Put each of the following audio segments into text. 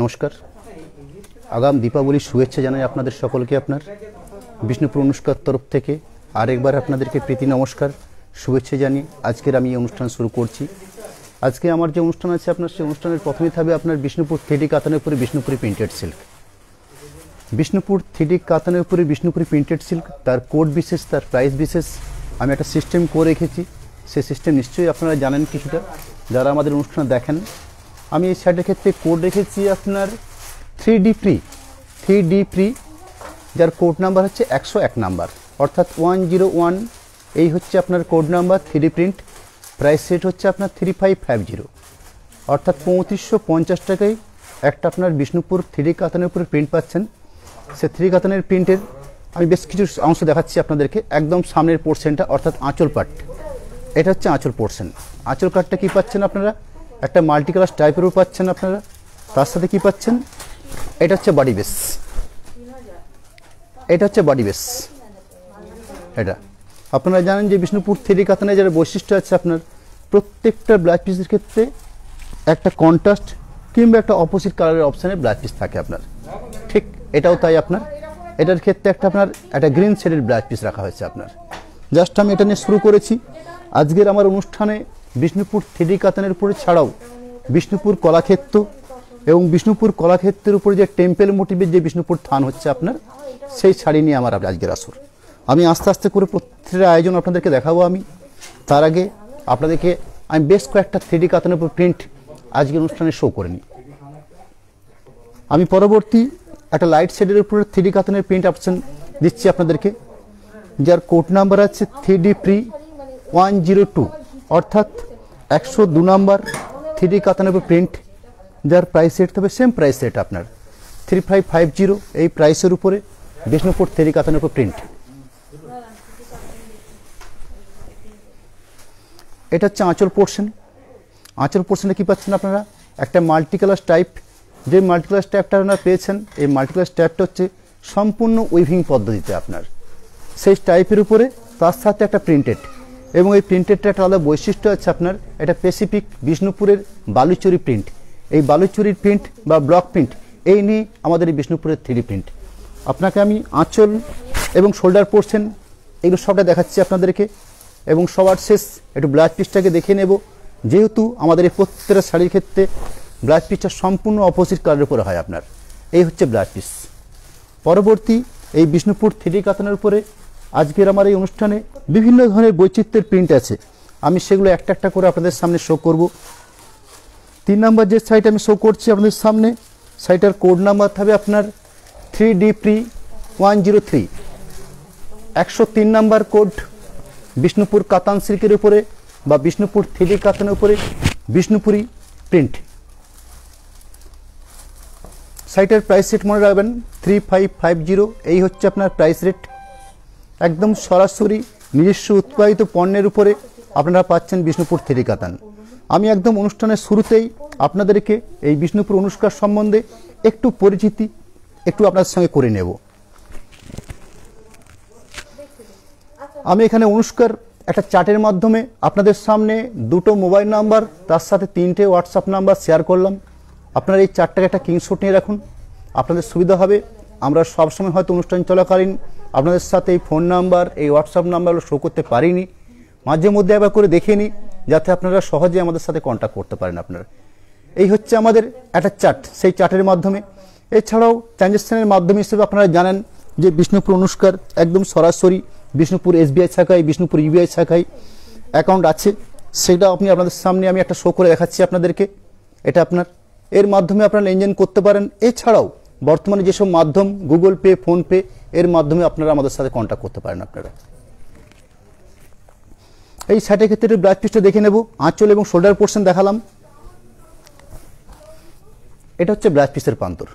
নমস্কার। আগাম দীপাবলির শুভেচ্ছা জানাই আপনাদের সকলকে। আপনার বিষ্ণুপুর অনুষ্কার তরফ থেকে আরেকবার আপনাদেরকে প্রীতি নমস্কার, শুভেচ্ছা জানিয়ে আজকের আমি এই অনুষ্ঠান শুরু করছি। আজকে আমার যে অনুষ্ঠান আছে আপনার, সেই অনুষ্ঠানের প্রথমেই থাকবে আপনার বিষ্ণুপুর 3D কাতানের উপরে Bishnupuri printed silk. Bishnupur 3D কাতানের উপরে বিষ্ণুপুরি প্রিন্টেড সিল্ক, তার কোড বিশেষ, তার প্রাইস বিশেষ আমি একটা সিস্টেম করে রেখেছি। সেই সিস্টেম নিশ্চয়ই আপনারা জানেন কিছুটা, যারা আমাদের অনুষ্ঠান দেখেন। আমি এই শার্টের ক্ষেত্রে কোড রেখেছি আপনার 3D প্রি, যার কোড নাম্বার হচ্ছে 101 নাম্বার, অর্থাৎ 101। এই হচ্ছে আপনার code number 3D print. Price set হচ্ছে আপনার 3550, অর্থাৎ 3550 টাকায় একটা আপনার বিষ্ণুপুর 3D কাতানের উপরে প্রিন্ট পাচ্ছেন। সে 3D কাতানের প্রিন্টের আমি বেশ কিছু অংশ দেখাচ্ছি আপনাদেরকে। একদম সামনের পোর্শনটা, অর্থাৎ আঁচল পার্ট, এটা হচ্ছে আঁচল পোর্শন। আঁচল কাটটা কী পাচ্ছেন আপনারা? একটা মাল্টি কালার টাইপেরও পাচ্ছেন আপনারা। তার সাথে কী পাচ্ছেন? এটা হচ্ছে বডি বেস, এটা হচ্ছে বডি বেস। এটা আপনারা জানেন যে বিষ্ণুপুর 3D কাতানের যারা বৈশিষ্ট্য আছে আপনার, প্রত্যেকটা ব্লাউজ পিসের ক্ষেত্রে একটা কন্ট্রাস্ট কিংবা একটা অপোজিট কালারের অপশানে ব্লাউজ পিস থাকে আপনার। ঠিক এটাও তাই আপনার। এটার ক্ষেত্রে একটা গ্রিন শেডের ব্লাউজ পিস রাখা হয়েছে আপনার। জাস্ট আমি এটা নিয়ে শুরু করেছি। আজকের আমার অনুষ্ঠানে বিষ্ণুপুর 3D কাতানের উপরে ছাড়াও বিষ্ণুপুর কলাক্ষেত্র এবং বিষ্ণুপুর কলাক্ষেত্রের উপরে যে টেম্পেল মোটিভের যে বিষ্ণুপুর থান হচ্ছে আপনার, সেই শাড়ি নিয়ে আমার আজকের আসর। আমি আস্তে আস্তে করে প্রত্যেকটা আয়োজন আপনাদেরকে দেখাবো। আমি তার আগে আপনাদেরকে আমি বেশ কয়েকটা 3D কাতানের উপর প্রিন্ট আজকের অনুষ্ঠানে শো করে নিই। আমি পরবর্তী একটা লাইট শেডের উপরে 3D কাতানের প্রিন্ট অপশন দিচ্ছি আপনাদেরকে, যার কোড নাম্বার আছে 3D প্রি 102, অর্থাৎ 102 নাম্বার 3D কাতানের উপর প্রিন্ট, যার প্রাইস সেট হবে সেম প্রাইস সেট আপনার 3550। এই প্রাইসের উপরে বিষ্ণুপুর 3D কাতানের উপর প্রিন্ট। এটা হচ্ছে আঁচল পোর্শন। আঁচল পোর্শনে কী পাচ্ছেন আপনারা? একটা মাল্টি কালার টাইপ। যে মাল্টি কালার স্ট্যাপটা আপনারা পেয়েছেন, এই মাল্টি কালার স্ট্যাপটা হচ্ছে সম্পূর্ণ উইভিং পদ্ধতিতে আপনার। সেই টাইপের উপরে তার সাথে একটা প্রিন্টেড, এবং এই প্রিন্টেডটা একটা আলাদা বৈশিষ্ট্য আছে আপনার। এটা স্পেসিফিক বিষ্ণুপুরের বালুচরি প্রিন্ট। এই বালুচরির প্রিন্ট বা ব্লক প্রিন্ট, এই নিয়ে আমাদের এই বিষ্ণুপুরের 3D প্রিন্ট। আপনাকে আমি আঁচল এবং শোল্ডার পোর্শন এগুলো সবটা দেখাচ্ছি আপনাদেরকে, এবং সবার শেষ একটু ব্লাউজ পিসটাকে দেখে নেব, যেহেতু আমাদের এই প্রত্যেকটা শাড়ির ক্ষেত্রে ব্লাউজ পিসটা সম্পূর্ণ অপোজিট কালারের উপরে হয় আপনার। এই হচ্ছে ব্লাউজ পিস। পরবর্তী এই বিষ্ণুপুর 3D কাতানের উপরে আজকের আমার এই অনুষ্ঠানে বিভিন্ন ধরনের বৈচিত্র্যের প্রিন্ট আছে। আমি সেগুলো একটা একটা করে আপনাদের সামনে শো করব। 3 নাম্বার যে শাড়িটা আমি শো করছি আপনাদের সামনে, শাড়িটার কোড নাম্বার থাকবে আপনার 3D pre 103, 103 number code. Bishnupur কাতান সিল্কের উপরে বা বিষ্ণুপুর 3D কাতানের উপরে বিষ্ণুপুরি প্রিন্ট। শাড়িটার প্রাইস রেট মনে রাখবেন 3550। এই হচ্ছে আপনার প্রাইস রেট। একদম সরাসরি নিজস্ব উৎপাদিত পণ্যের উপরে আপনারা পাচ্ছেন বিষ্ণুপুর 3D কাতান। আমি একদম অনুষ্ঠানের শুরুতেই আপনাদেরকে এই বিষ্ণুপুর অনুষ্কার সম্বন্ধে একটু পরিচিতি একটু আপনাদের সঙ্গে করে নেব। আমি এখানে অনুষ্কার একটা চার্টের মাধ্যমে আপনাদের সামনে 2টো মোবাইল নাম্বার, তার সাথে 3টে হোয়াটসঅ্যাপ নাম্বার শেয়ার করলাম। আপনারা এই চার্টটাকে একটা স্ক্রিনশট নিয়ে রাখুন, আপনাদের সুবিধা হবে। আমরা সবসময় হয়তো অনুষ্ঠান চলাকালীন আপনাদের সাথে এই ফোন নাম্বার, এই হোয়াটসঅ্যাপ নাম্বারগুলো শো করতে পারিনি। মাঝে মধ্যে একবার করে দেখে নিই, যাতে আপনারা সহজে আমাদের সাথে কন্ট্যাক্ট করতে পারেন আপনারা। এই হচ্ছে আমাদের একটা চার্ট, সেই চার্টের মাধ্যমে। এছাড়াও ট্রানজ্যাকশনের মাধ্যমে হিসেবে আপনারা জানেন যে বিষ্ণুপুর অনুষ্কার একদম সরাসরি বিষ্ণুপুর SBI শাখায়, বিষ্ণুপুর UBI শাখায় অ্যাকাউন্ট আছে। সেটা আপনাদের সামনে আমি একটা শো করে দেখাচ্ছি আপনাদেরকে। এটা আপনার এর মাধ্যমে আপনারা লেনদেন করতে পারেন। এছাড়াও বর্তমানে যেসব মাধ্যম, গুগল পে, ফোনপে, এর মাধ্যমে আপনারা আমাদের সাথে কন্ট্যাক্ট করতে পারেন আপনারা। এই শার্টের ক্ষেত্রে ব্লাউজ পিসটা দেখে নেব। আঁচল এবং শোল্ডার পোর্শন দেখালাম। এটা হচ্ছে ব্লাউজ পিসের প্রান্তর।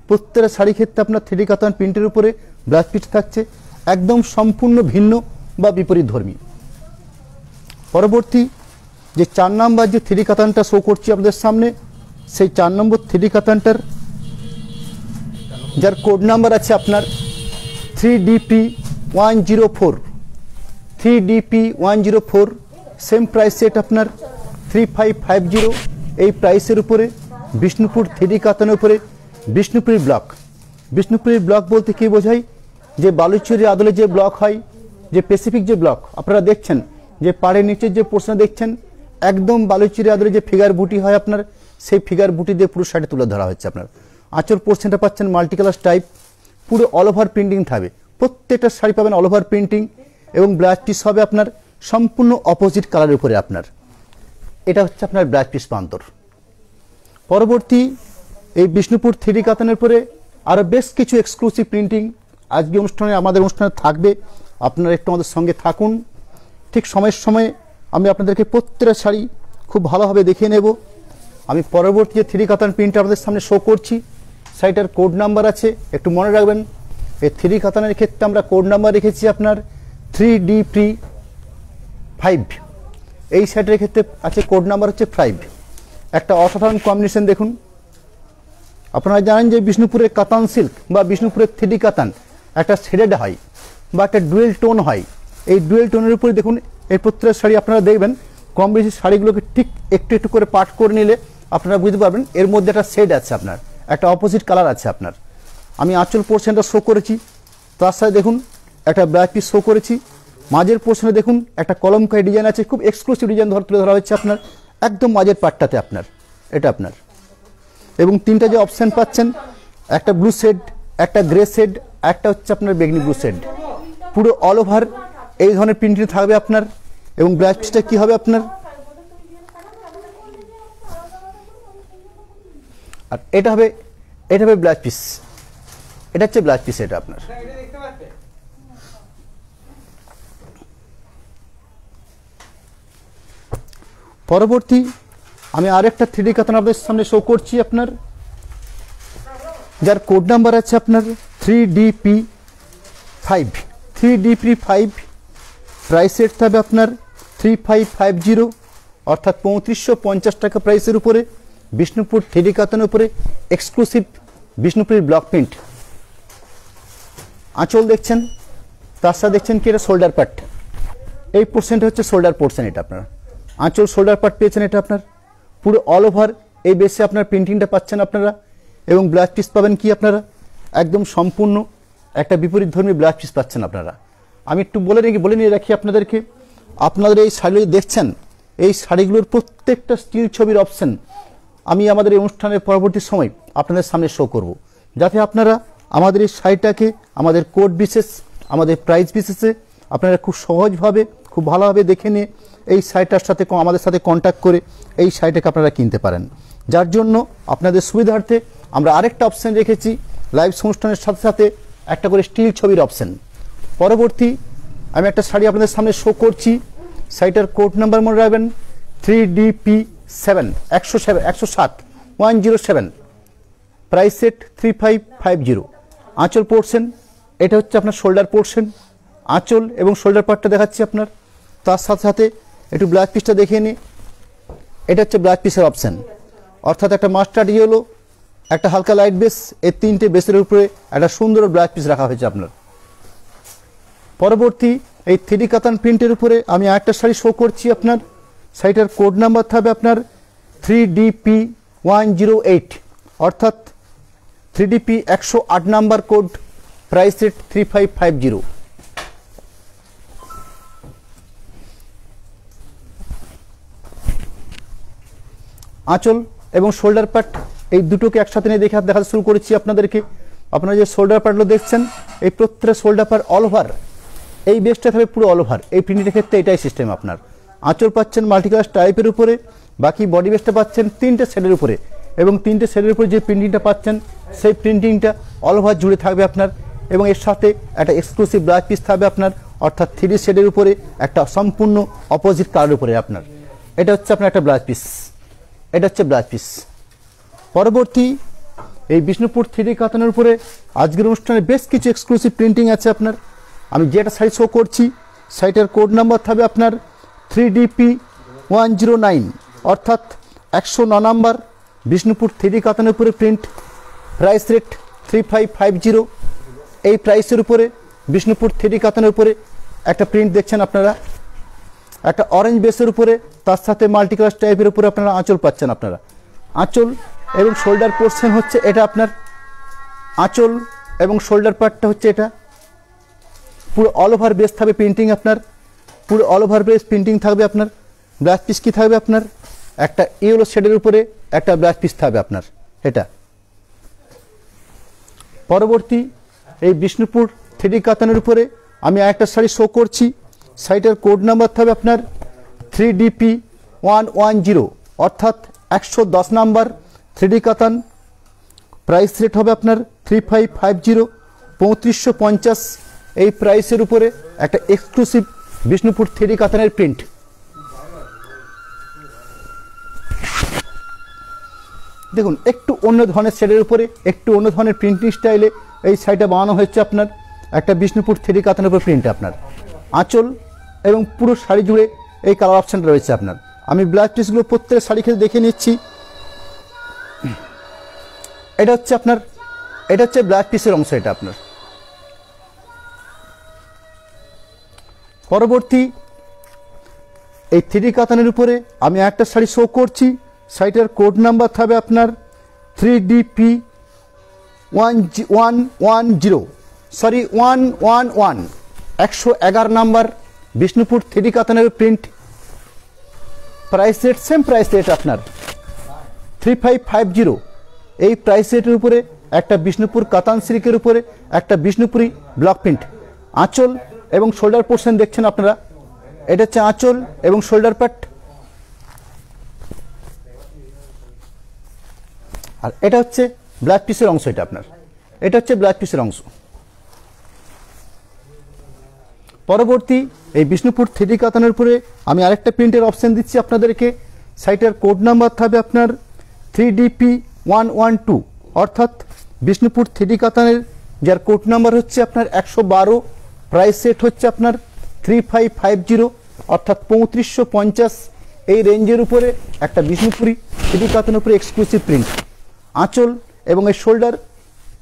প্রত্যেকটা শাড়ির ক্ষেত্রে আপনার 3D কাতান প্রিন্টের উপরে ব্লাউজ পিস থাকছে একদম সম্পূর্ণ ভিন্ন বা বিপরীত ধর্মী। পরবর্তী যে 4 নাম্বার যে 3D কাতানটা শো করছি আপনাদের সামনে, সেই 4 নম্বর 3D কাতানটার যার কোড নাম্বার আছে আপনার 3DP 104, 3DP 104। Same price set আপনার 3550। এই প্রাইসের উপরে বিষ্ণুপুর 3D কাতানের উপরে বিষ্ণুপুরি ব্লক। বিষ্ণুপুরি ব্লক বলতে কি বোঝায়, যে বালুচরীর আদলে যে ব্লক হয়, যে স্পেসিফিক যে ব্লক আপনারা দেখছেন, যে পাড়ের নিচের যে পোর্শন দেখছেন, একদম বালুচরীর আদলে যে ফিগার বুটি হয় আপনার, সেই ফিগার বুটি দিয়ে পুরো শাড়ি তুলে ধরা হচ্ছে আপনার। আঁচল পোর্শনটা পাচ্ছেন মাল্টি কালার টাইপ, পুরো অল ওভার প্রিন্টিং থাকবে, প্রত্যেকটা শাড়ি পাবেন অল ওভার প্রিন্টিং, এবং ব্লাউজ পিস হবে আপনার সম্পূর্ণ অপোজিট কালারের উপরে আপনার। এটা হচ্ছে আপনার ব্লাউজ পিস প্রান্তর। পরবর্তী এই বিষ্ণুপুর 3D কাতানের পরে আরও বেশ কিছু এক্সক্লুসিভ প্রিন্টিং আজকে আমাদের অনুষ্ঠানে থাকবে। আপনারা একটু আমাদের সঙ্গে থাকুন, ঠিক সময়ের সময়ে আমি আপনাদেরকে প্রত্যেকটা শাড়ি খুব ভালোভাবে দেখিয়ে নেব। আমি পরবর্তী যে 3D কাতান প্রিন্টটা আপনাদের সামনে শো করছি, শাড়িটার কোড নাম্বার আছে, একটু মনে রাখবেন। এই 3D কাতানের ক্ষেত্রে আমরা কোড নাম্বার রেখেছি আপনার 3DP5। এই শাড়িটার ক্ষেত্রে আছে কোড নাম্বার হচ্ছে 5। একটা অসাধারণ কম্বিনেশন দেখুন। আপনারা জানেন যে বিষ্ণুপুরের কাতান সিল্ক বা বিষ্ণুপুরের 3D কাতান একটা শেডেড হয় বা একটা ডুয়েল টোন হয়। এই ডুয়েল টোনের উপরে দেখুন এই প্রত্যেকটা শাড়ি আপনারা দেখবেন, কম বেশি শাড়িগুলোকে ঠিক একটু একটু করে পাট করে নিলে আপনারা বুঝতে পারবেন এর মধ্যে একটা শেড আছে আপনার, একটা অপোজিট কালার আছে আপনার। আমি আঁচল পোর্শনটা শো করেছি, তার সাথে দেখুন একটা ব্লাউজ পিস শো করেছি। মাঝের পোর্শনে দেখুন একটা কলমকারী ডিজাইন আছে, খুব এক্সক্লুসিভ ডিজাইন তুলে ধরা হচ্ছে আপনার একদম মাঝের পাটটাতে আপনার, এটা আপনার। এবং তিনটা যে অপশান পাচ্ছেন, একটা ব্লু শেড, একটা গ্রে শেড, একটা হচ্ছে আপনার বেগনি ব্লু শেড, পুরো অল ওভার এই ধরনের প্রিন্টিং থাকবে আপনার। এবং ব্লাউজ পিসটা কী হবে আপনার, আর এটা হবে ব্লাউজ পিস, এটা হচ্ছে ব্লাউজ পিস এটা আপনার। পরবর্তী আমি আরেকটা 3D কাতান আপনাদের সামনে শো করছি আপনার, যার কোড নাম্বার আছে আপনার 3DP5। 3DP5 প্রাইস রেট থাকবে আপনার 3550, অর্থাৎ 3550 টাকা প্রাইসের উপরে বিষ্ণুপুর 3D কাতানের উপরে এক্সক্লুসিভ বিষ্ণুপুরের ব্লক প্রিন্ট। আঁচল দেখছেন, তার সাথে দেখছেন কি এটা শোল্ডার পার্ট, এই পোর্শনটা হচ্ছে শোল্ডার পোর্শন, এটা আপনার আঁচল শোল্ডার পার্ট পেয়েছেন, এটা আপনার পুরো অল ওভার এই বেসে আপনার প্রিন্টিংটা পাচ্ছেন আপনারা। এবং ব্লাউজ পিস পাবেন কি আপনারা একদম সম্পূর্ণ একটা বিপরীত ধর্মী ব্লাউজ পিস পাচ্ছেন আপনারা। আমি একটু বলে নিয়ে রাখি আপনাদেরকে, আপনাদের এই শাড়িগুলো দেখছেন, এই শাড়িগুলোর প্রত্যেকটা স্টিল ছবির অপশন আমি আমাদের এই অনুষ্ঠানের পরবর্তী সময় আপনাদের সামনে শো করব, যাতে আপনারা আমাদের এই শাড়িটাকে আমাদের কোড বিশেষ, আমাদের প্রাইস বিশেষে আপনারা খুব সহজভাবে খুব ভালোভাবে দেখে নিয়ে এই শাড়িটার সাথে আমাদের সাথে কন্ট্যাক্ট করে এই শাড়িটাকে আপনারা কিনতে পারেন। যার জন্য আপনাদের সুবিধার্থে আমরা আরেকটা অপশান রেখেছি, লাইভ অনুষ্ঠানের সাথে সাথে একটা করে স্টিল ছবির অপশান। পরবর্তী আমি একটা শাড়ি আপনাদের সামনে শো করছি, শাড়িটার কোড নাম্বার মনে রাখবেন 3DP7 107 প্রাইস সেট 3550। আঁচল পোর্শন এটা হচ্ছে আপনার শোল্ডার পোর্শন, আঁচল এবং শোল্ডার পার্টটা দেখাচ্ছি আপনার। তার সাথে সাথে একটু ব্লাউজ পিসটা দেখিয়ে নিই, এটা হচ্ছে ব্লাউজ পিসের অপশান, অর্থাৎ একটা মাস্টার্ড ইয়েলো, একটা হালকা লাইট বেস, এই তিনটে বেসের উপরে একটা সুন্দর ব্লাউজ পিস রাখা হয়েছে আপনার। পরবর্তী এই 3D কাতান প্রিন্টের উপরে আমি আরেকটা শাড়ি শো করছি আপনার, শাড়িটার কোড নাম্বার থাকবে আপনার 3DP108, অর্থাৎ 3DP 108 number code, price rate 3550। আঁচল এবং শোল্ডার পার্ট এই দুটোকে একসাথে নিয়ে দেখাতে শুরু করেছি আপনাদেরকে। আপনারা যে শোল্ডার পার্টগুলো দেখছেন, এই প্রত্যেকটা শোল্ডার পার্ট অল ওভার এই বেসটা থাকবে পুরো অল ওভার। এই প্রিন্টের ক্ষেত্রে এটাই সিস্টেম আপনার। আঁচল পাচ্ছেন মাল্টিকালার টাইপের উপরে, বাকি বডি বেসটা পাচ্ছেন তিনটে শেডের উপরে, এবং তিনটে শেডের উপরে যে প্রিন্টিংটা পাচ্ছেন সেই প্রিন্টিংটা অল ওভার জুড়ে থাকবে আপনার। এবং এর সাথে একটা এক্সক্লুসিভ ব্লাউজ পিস থাকবে আপনার, অর্থাৎ 3D শেডের উপরে একটা সম্পূর্ণ অপোজিট কালারের উপরে আপনার। এটা হচ্ছে আপনার একটা ব্লাউজ পিস, এটা হচ্ছে ব্লাউজ পিস। পরবর্তী এই বিষ্ণুপুর 3D কাতানের উপরে আজকের অনুষ্ঠানে বেশ কিছু এক্সক্লুসিভ প্রিন্টিং আছে আপনার। আমি যেটা শাড়ি শো করছি, শাড়িটার কোড নাম্বার থাকবে আপনার 3DP109, অর্থাৎ 109 নাম্বার বিষ্ণুপুর 3D কাতানের উপরে প্রিন্ট, প্রাইস রেট 3550। এই প্রাইসের উপরে বিষ্ণুপুর 3D কাতানের উপরে একটা প্রিন্ট দেখছেন আপনারা, একটা অরেঞ্জ বেসের উপরে, তার সাথে মাল্টিকালার টাইপের উপরে আপনারা আঁচল পাচ্ছেন আপনারা। আঁচল এবং শোল্ডার পোর্শন হচ্ছে এটা আপনার আঁচল এবং শোল্ডার পার্টটা হচ্ছে এটা। পুরো অল ওভার বেস থাকবে প্রিন্টিং আপনার, পুরো অল ওভার বেস প্রিন্টিং থাকবে আপনার। ব্লাউজ পিস কি থাকবে আপনার, একটা ইয়েলো শেডের উপরে একটা ব্লাউজ পিস থাকবে আপনার এটা। পরবর্তী এই বিষ্ণুপুর 3D কাতানের উপরে আমি আরেকটা শাড়ি শো করছি। শাড়িটার কোড নাম্বার থাকবে আপনার 3DP110 অর্থাৎ 110 নাম্বার 3D কাতান। প্রাইস রেট হবে আপনার 3550 3550। এই প্রাইসের উপরে একটা এক্সক্লুসিভ বিষ্ণুপুর 3D কাতানের প্রিন্ট। দেখুন একটু অন্য ধরনের শেডের উপরে একটু অন্য ধরনের প্রিন্টিং স্টাইলে এই শাড়িটা বানানো হয়েছে আপনার একটা বিষ্ণুপুর 3D কাতানের উপর প্রিন্ট আপনার। আঁচল এবং পুরো শাড়ি জুড়ে এই কালার অপশানটা রয়েছে আপনার। আমি ব্লাউজ পিসগুলো প্রত্যেক শাড়ি খেতে দেখে নিচ্ছি। এটা হচ্ছে আপনার, এটা হচ্ছে ব্লাউজ পিসের অংশ এটা আপনার। পরবর্তী এই 3D কাতানের উপরে আমি একটা শাড়ি শো করছি। শাড়িটার কোড নাম্বার থাকবে আপনার 3DP110 sorry 111 111 number Bishnupur 3D কাতানের print. Price rate same price rate আপনার 3550। এই প্রাইস রেটের উপরে একটা বিষ্ণুপুর কাতান সিল্কের উপরে একটা বিষ্ণুপুরি ব্লক প্রিন্ট। আঁচল এবং শোল্ডার পোর্শন দেখছেন আপনারা, এটা হচ্ছে আঁচল এবং শোল্ডার পার্ট। আর এটা হচ্ছে ব্লাউজ পিসের অংশ এটা আপনার, এটা হচ্ছে ব্লাউজ পিসের অংশ। পরবর্তী এই বিষ্ণুপুর 3D কাতানের উপরে আমি আরেকটা প্রিন্টের অপশন দিচ্ছি আপনাদেরকে। সাইটের কোড নাম্বার থাকবে আপনার 3DP112 অর্থাৎ বিষ্ণুপুর 3D কাতানের যার কোড নাম্বার হচ্ছে আপনার 112। প্রাইস সেট হচ্ছে আপনার 3550 অর্থাৎ 3550। এই রেঞ্জের উপরে একটা বিষ্ণুপুরি 3D কাতানের উপরে এক্সক্লুসিভ প্রিন্ট। আঁচল এবং এই শোল্ডার,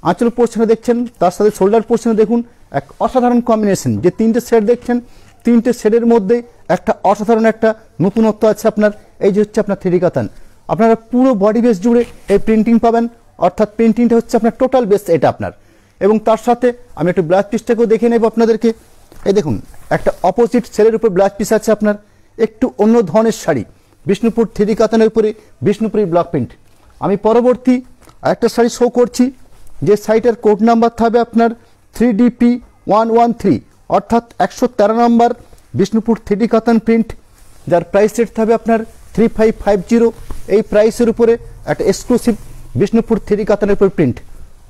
আঁচল পোর্শনে দেখছেন তার সাথে শোল্ডার পোর্শনে দেখুন এক অসাধারণ কম্বিনেশন। যে তিনটে শেড দেখছেন, তিনটে শেডের মধ্যে একটা অসাধারণ একটা নতুনত্ব আছে আপনার। এই যে হচ্ছে আপনার 3D কাতান, আপনারা পুরো বডি বেস জুড়ে এই প্রিন্টিং পাবেন, অর্থাৎ প্রিন্টিংটা হচ্ছে আপনার টোটাল বেস এটা আপনার। এবং তার সাথে আমি একটু ব্লাউজ পিসটাকেও দেখে নেব আপনাদেরকে। এই দেখুন একটা অপোজিট শেডের উপর ব্লাউজ পিস আছে আপনার, একটু অন্য ধরনের শাড়ি বিষ্ণুপুর 3D কাতানের উপরে বিষ্ণুপুরি ব্লক প্রিন্ট। আমি পরবর্তী আরেকটা শাড়ি শো করছি যে শাড়িটার কোড নাম্বার থাকবে আপনার 3DP113 অর্থাৎ 113 নম্বর বিষ্ণুপুর 3D কাতান প্রিন্ট, যার প্রাইস রেট থাকবে আপনার 3550। এই প্রাইসের উপরে একটা এক্সক্লুসিভ বিষ্ণুপুর 3D কাতানের উপর প্রিন্ট।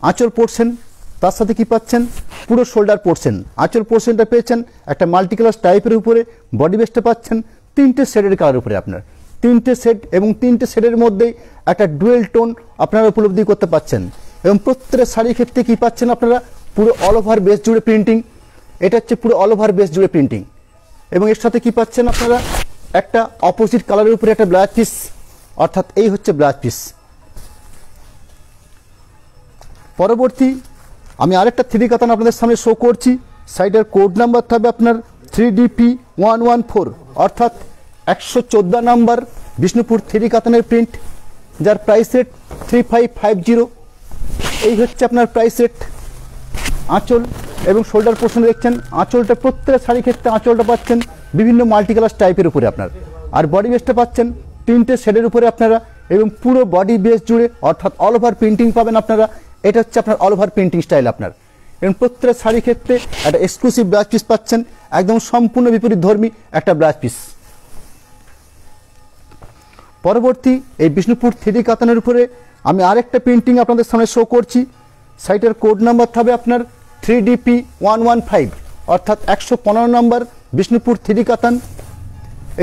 আঁচল পোর্শন তার সাথে কি পাচ্ছেন, পুরো শোল্ডার পোর্শন। আঁচল পোর্শনটা পেয়েছেন একটা মাল্টি কালার টাইপের উপরে, বডি বেসটা পাচ্ছেন তিনটে শেডের কালার উপরে আপনার, তিনটে শেড এবং তিনটে শেডের মধ্যেই একটা ডুয়েল টোন আপনারা উপলব্ধি করতে পাচ্ছেন। এবং প্রত্যেকটা শাড়ির ক্ষেত্রে কী পাচ্ছেন আপনারা, পুরো অল ওভার বেস জুড়ে প্রিন্টিং। এটা হচ্ছে পুরো অল ওভার বেস জুড়ে প্রিন্টিং। এবং এর সাথে কি পাচ্ছেন আপনারা, একটা অপোজিট কালারের উপরে একটা ব্লাউজ পিস, অর্থাৎ এই হচ্ছে ব্লাউজ পিস। পরবর্তী আমি আরেকটা 3D কাতান আপনাদের সামনে শো করছি। সাইডের কোড নাম্বার থাকবে আপনার 3DP114 অর্থাৎ 114 নাম্বার বিষ্ণুপুর 3D কাতানের প্রিন্ট, যার প্রাইস রেট 3550। এই হচ্ছে আপনার প্রাইস রেট। আঁচল এবং শোল্ডার পোর্শন দেখছেন, আঁচলটা প্রত্যেকটা শাড়ির ক্ষেত্রে আঁচলটা পাচ্ছেন বিভিন্ন মাল্টি কালার টাইপের উপরে আপনার। আর বডি বেসটা পাচ্ছেন তিনটে শেডের উপরে আপনারা, এবং পুরো বডি বেস জুড়ে অর্থাৎ অল ওভার প্রিন্টিং পাবেন আপনারা। এটা হচ্ছে আপনার অল ওভার প্রিন্টিং স্টাইল আপনার। এবং প্রত্যেকটা শাড়ির ক্ষেত্রে একটা এক্সক্লুসিভ ব্লাউজ পিস পাচ্ছেন, একদম সম্পূর্ণ বিপরীত ধর্মী একটা ব্লাউজ পিস। পরবর্তী এই বিষ্ণুপুর 3D কাতানের উপরে আমি আরেকটা প্রিন্টিং আপনাদের সামনে শো করছি। সাইটের কোড নাম্বার থাকবে আপনার 3DP115 অর্থাৎ 115 নম্বর বিষ্ণুপুর 3D কাতান।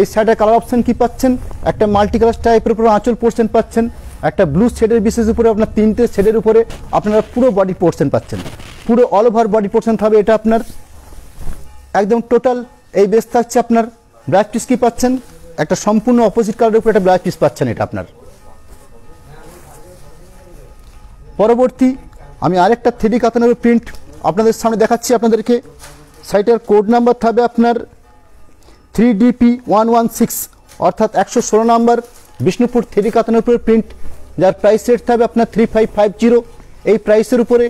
এই শাড়িটার কালার অপশন কি পাচ্ছেন, একটা মাল্টি কালার টাইপের উপরে আঁচল পোর্শন পাচ্ছেন, একটা ব্লু শেডের বিশেষ উপরে আপনার তিনটে শেডের উপরে আপনারা পুরো বডি পোর্শন পাচ্ছেন, পুরো অল ওভার বডি পোর্শন থাকবে এটা আপনার একদম টোটাল। এই বেস থাকছে আপনার ব্লাউজ পিস কি পাচ্ছেন, একটা সম্পূর্ণ অপোজিট কালারের উপরে একটা ব্লাউজ পিস পাচ্ছেন এটা আপনার। পরবর্তী আমি আরেকটা 3D কাতানের প্রিন্ট আপনাদের সামনে দেখাচ্ছি আপনাদেরকে। সাইটের কোড নাম্বার থাকবে আপনার 3DP116 অর্থাৎ 116 নম্বর বিষ্ণুপুর 3D কাতানের উপরে প্রিন্ট, যার প্রাইস রেট থাকবে আপনার 3550। এই প্রাইসের উপরে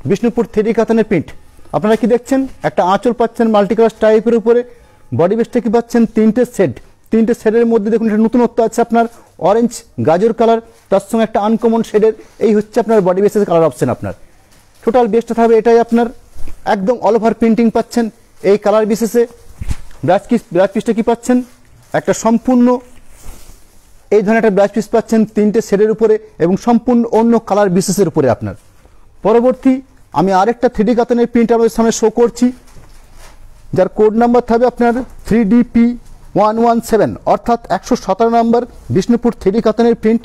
বিষ্ণুপুর থ্রি কাতানের প্রিন্ট। আপনারা কি দেখছেন, একটা আঁচল পাচ্ছেন মাল্টি কালার টাইপের উপরে, বডি বেসটা কি পাচ্ছেন তিনটে শেডের মধ্যে দেখুন একটা নতুনত্ব আছে আপনার অরেঞ্জ গাজর কালার, তার সঙ্গে একটা আনকমন শেডের, এই হচ্ছে আপনার বডি বেসের কালার অপশন। আপনার টোটাল বেসটা থাকবে এটাই, আপনার একদম অল ওভার প্রিন্টিং পাচ্ছেন এই কালার বিশেষে। ব্লাউজ পিসটা কি পাচ্ছেন, একটা সম্পূর্ণ এই ধরনের একটা ব্লাউজ পিস পাচ্ছেন তিনটে শেডের উপরে এবং সম্পূর্ণ অন্য কালার বিশেষের উপরে আপনার। পরবর্তী আমি আরেকটা 3D কাতানের প্রিন্ট আমাদের সামনে শো করছি, যার কোড নাম্বার থাকবে আপনার 3DP117, অর্থাৎ 117 নম্বর বিষ্ণুপুর 3D কাতানের প্রিন্ট।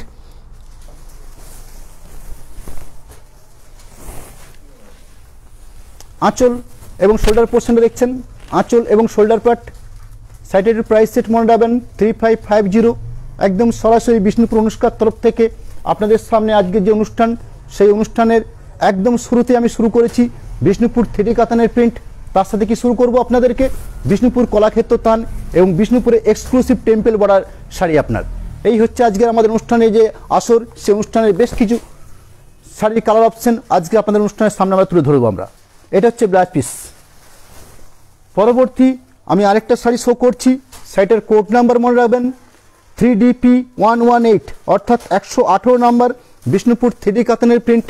আঁচল এবং শোল্ডার পোর্শনটা দেখছেন, আঁচল এবং শোল্ডার পার্ট সাইটের প্রাইস সেট মনে রাখবেন 3550। একদম সরাসরি বিষ্ণুপুর অনুষ্কার তরফ থেকে আপনাদের সামনে আজকের যে অনুষ্ঠান, সেই অনুষ্ঠানের একদম শুরুতে আমি শুরু করেছি বিষ্ণুপুর 3D কাতানের প্রিন্ট। তার সাথে কি শুরু করব আপনাদেরকে বিষ্ণুপুর কলাক্ষেত্র তান এবং বিষ্ণুপুরে এক্সক্লুসিভ টেম্পল বর্ডার শাড়ি আপনার। এই হচ্ছে আজকের আমাদের অনুষ্ঠানে যে আসর, সেই অনুষ্ঠানের বেশ কিছু শাড়ির কালার অপশন আজকে আপনাদের অনুষ্ঠানের সামনে আমরা তুলে ধরবো আমরা। এটা হচ্ছে ব্লাউজ পিস। পরবর্তী আমি আরেকটা শাড়ি শো করছি, শাড়িটার কোড নাম্বার মনে রাখবেন 3DP118, অর্থাৎ 118 নম্বর বিষ্ণুপুর 3D কাতানের প্রিন্ট।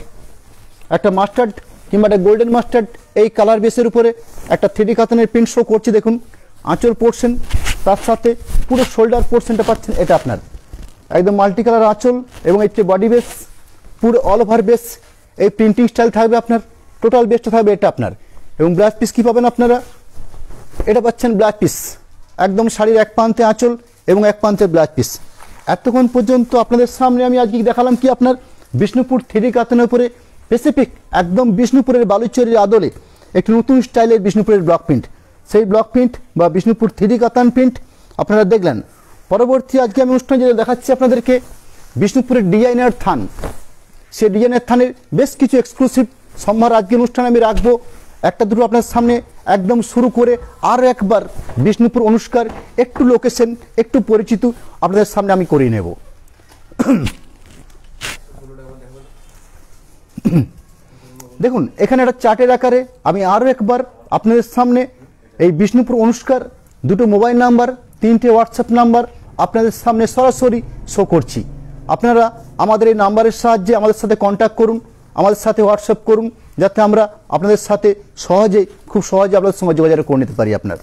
একটা মাস্টার্ড কিংবা একটা গোল্ডেন মাস্টার্ড এই কালার বেসের উপরে একটা 3D কাতানের প্রিন্ট শো করছি। দেখুন আঁচল পোর্শন, তার সাথে পুরো শোল্ডার পোর্শনটা পাচ্ছেন এটা আপনার একদম মাল্টি কালার আঁচল এবং এই যে বডি বেস, পুরো অল ওভার বেস এই প্রিন্টিং স্টাইল থাকবে আপনার। টোটাল বেসটা থাকবে এটা আপনার। এবং ব্লাউজ পিস কী পাবেন আপনারা, এটা পাচ্ছেন ব্লাউজ পিস একদম শাড়ির এক প্রান্তে আঁচল এবং এক প্রান্তে ব্লাউজ পিস। এতক্ষণ পর্যন্ত আপনাদের সামনে আমি আজকে দেখালাম কি আপনার বিষ্ণুপুর 3D কাতানের উপরে স্পেসিফিক একদম বিষ্ণুপুরের বালুচরীর আদলে একটি নতুন স্টাইলের বিষ্ণুপুরের ব্লক প্রিন্ট। সেই ব্লক প্রিন্ট বা বিষ্ণুপুর 3D কাতান প্রিন্ট আপনারা দেখলেন। পরবর্তী আজকে আমি অনুষ্ঠান যেটা দেখাচ্ছি আপনাদেরকে বিষ্ণুপুরের ডিজাইনার থান, সেই ডিজাইনার থানের বেশ কিছু এক্সক্লুসিভ সম্ভার আজকে অনুষ্ঠানে আমি রাখবো। একটা দুটো আপনার সামনে একদম শুরু করে আরও একবার বিষ্ণুপুর অনুষ্কার একটু লোকেশন একটু পরিচিত আপনাদের সামনে আমি করিয়ে নেব। দেখুন এখানে একটা চার্টের আকারে আমি আরও একবার আপনাদের সামনে এই বিষ্ণুপুর অনুষ্কার দুটো মোবাইল নাম্বার, তিনটে হোয়াটসঅ্যাপ নাম্বার আপনাদের সামনে সরাসরি শো করছি। আপনারা আমাদের এই নাম্বারের সাহায্যে আমাদের সাথে কন্ট্যাক্ট করুন, আমাদের সাথে হোয়াটসঅ্যাপ করুন, যাতে আমরা আপনাদের সাথে খুব সহজে আপনাদের সঙ্গে যোগাযোগ করে নিতে পারি আপনার।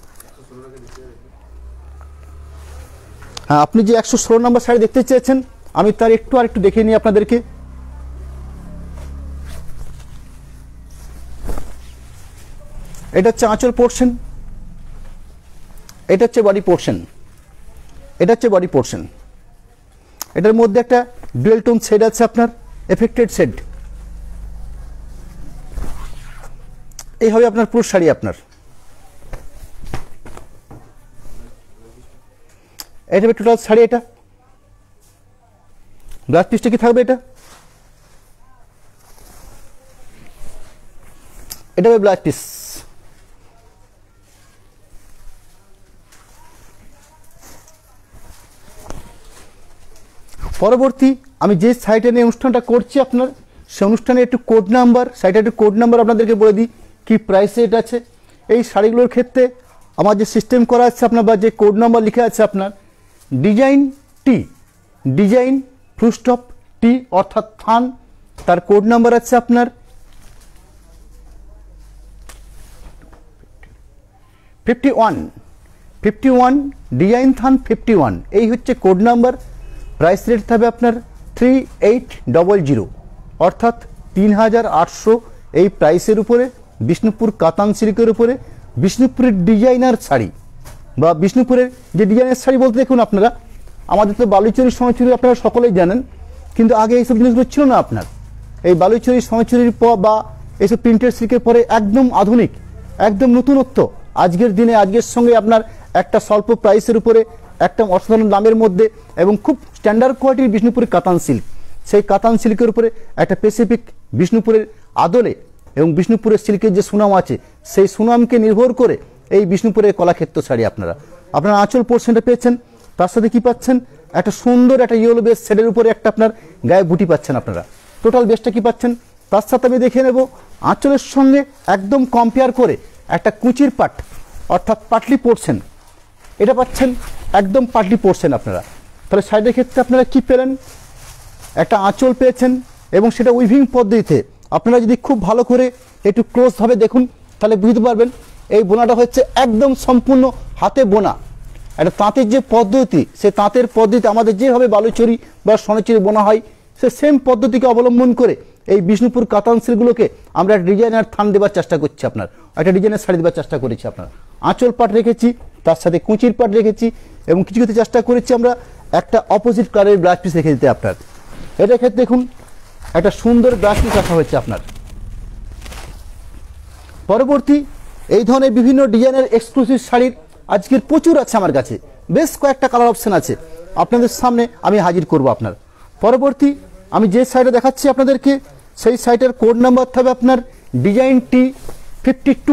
হ্যাঁ, আপনি যে 116 নম্বর শাড়ি দেখতে চেয়েছেন আমি তার আরেকটু দেখিয়ে নিই আপনাদেরকে। এটা হচ্ছে আঁচল পোর্শন, এটা হচ্ছে বডি পোর্শন, এটা হচ্ছে বডি পোর্শন। এটার মধ্যে একটা ডুয়েল টোন শেড আছে আপনার, এফেক্টেড শেড। এই হবে আপনার পুরো শাড়ি আপনার। এটা হবে টোটাল শাড়ি। এটা ব্লাউজ পিসটা কি থাকবে, এটা হবে ব্লাউজ পিস। পরবর্তী আমি যে সাইটে নিয়ে অনুষ্ঠানটা করছি আপনার, সে অনুষ্ঠানে একটু কোড নাম্বার, সাইটে একটু কোড নাম্বার আপনাদেরকে বলে দিই কি প্রাইসে এটা আছে। এই শাড়িগুলোর ক্ষেত্রে আমার যে সিস্টেম করা আছে আপনার বা যে কোড নাম্বার লিখে আছে আপনার ডিজাইন টি, ডিজাইন ফুলস্টপ টি অর্থাৎ থান, তার কোড নাম্বার আছে আপনার 51 ডিজাইন থান 51। এই হচ্ছে কোড নাম্বার। প্রাইস রেট থাকবে আপনার 3800, অর্থাৎ 3800 এই প্রাইসের উপরে বিষ্ণুপুর কাতান সিল্কের উপরে বিষ্ণুপুরের ডিজাইনার শাড়ি বা বিষ্ণুপুরের যে ডিজাইনার শাড়ি বলতে দেখুন আপনারা আমাদের তো বালুচরী সোনাচুরি আপনারা সকলেই জানেন, কিন্তু আগে এইসব জিনিসগুলো ছিল না আপনার। এই বালুচরী সোনাচুরির পর বা এইসব প্রিন্টেড সিল্কের পরে একদম আধুনিক, একদম নতুনত্ব আজকের দিনে আজকের সঙ্গে আপনার একটা স্বল্প প্রাইসের উপরে একটা অসাধারণ দামের মধ্যে এবং খুব স্ট্যান্ডার্ড কোয়ালিটির বিষ্ণুপুরের কাতান সিল্ক। সেই কাতান সিল্কের উপরে একটা স্পেসিফিক বিষ্ণুপুরের আদলে এবং বিষ্ণুপুরের সিল্কের যে সুনাম আছে সেই সুনামকে নির্ভর করে এই বিষ্ণুপুরের কলাক্ষেত্র শাড়ি আপনারা আঁচল পোর্শনটা পেয়েছেন, তার সাথে কি পাচ্ছেন একটা সুন্দর একটা ইয়েলো বেস শেডের উপরে একটা আপনার গায়ে বুটি পাচ্ছেন আপনারা। টোটাল বেসটা কি পাচ্ছেন, তার সাথে আমি দেখে নেব আঁচলের সঙ্গে একদম কম্পেয়ার করে একটা কুচির পাট অর্থাৎ পাটলি পোর্শন এটা পাচ্ছেন, একদম পাটলি পোর্শন আপনারা। তাহলে সাইডের ক্ষেত্রে আপনারা কি পেলেন, একটা আঁচল পেয়েছেন এবং সেটা উইভিং পদ্ধতিতে। আপনারা যদি খুব ভালো করে একটু ক্লোজভাবে দেখুন তাহলে বুঝতে পারবেন এই বোনাটা হচ্ছে একদম সম্পূর্ণ হাতে বোনা। একটা তাঁতের যে পদ্ধতি, সে তাঁতের পদ্ধতি আমাদের যেভাবে বালুচরি বা সনচুরি বোনা হয় সে সেম পদ্ধতিকে অবলম্বন করে এই বিষ্ণুপুর কাতান সিল্কগুলোকে আমরা একটা ডিজাইনার থান দেওয়ার চেষ্টা করছি, আপনার একটা ডিজাইনের শাড়ি দেওয়ার চেষ্টা করেছি। আপনার আঁচল পাট রেখেছি, তার সাথে কুচির পাট রেখেছি এবং কিছু কিছু চেষ্টা করেছি আমরা একটা অপোজিট কালারের ব্লাউজ পিস রেখে দিতে আপনার। এটার ক্ষেত্রে দেখুন একটা সুন্দর ব্লাউজ পিস রাখা হচ্ছে আপনার। পরবর্তী এই ধরনের বিভিন্ন ডিজাইনের এক্সক্লুসিভ শাড়ির আজকের প্রচুর আছে আমার কাছে, বেশ কয়েকটা কালার অপশন আছে, আপনাদের সামনে আমি হাজির করব আপনার। পরবর্তী আমি যে সাইটে দেখাচ্ছি আপনাদেরকে সেই সাইটের কোড নাম্বার থাকবে আপনার ডিজাইন T52।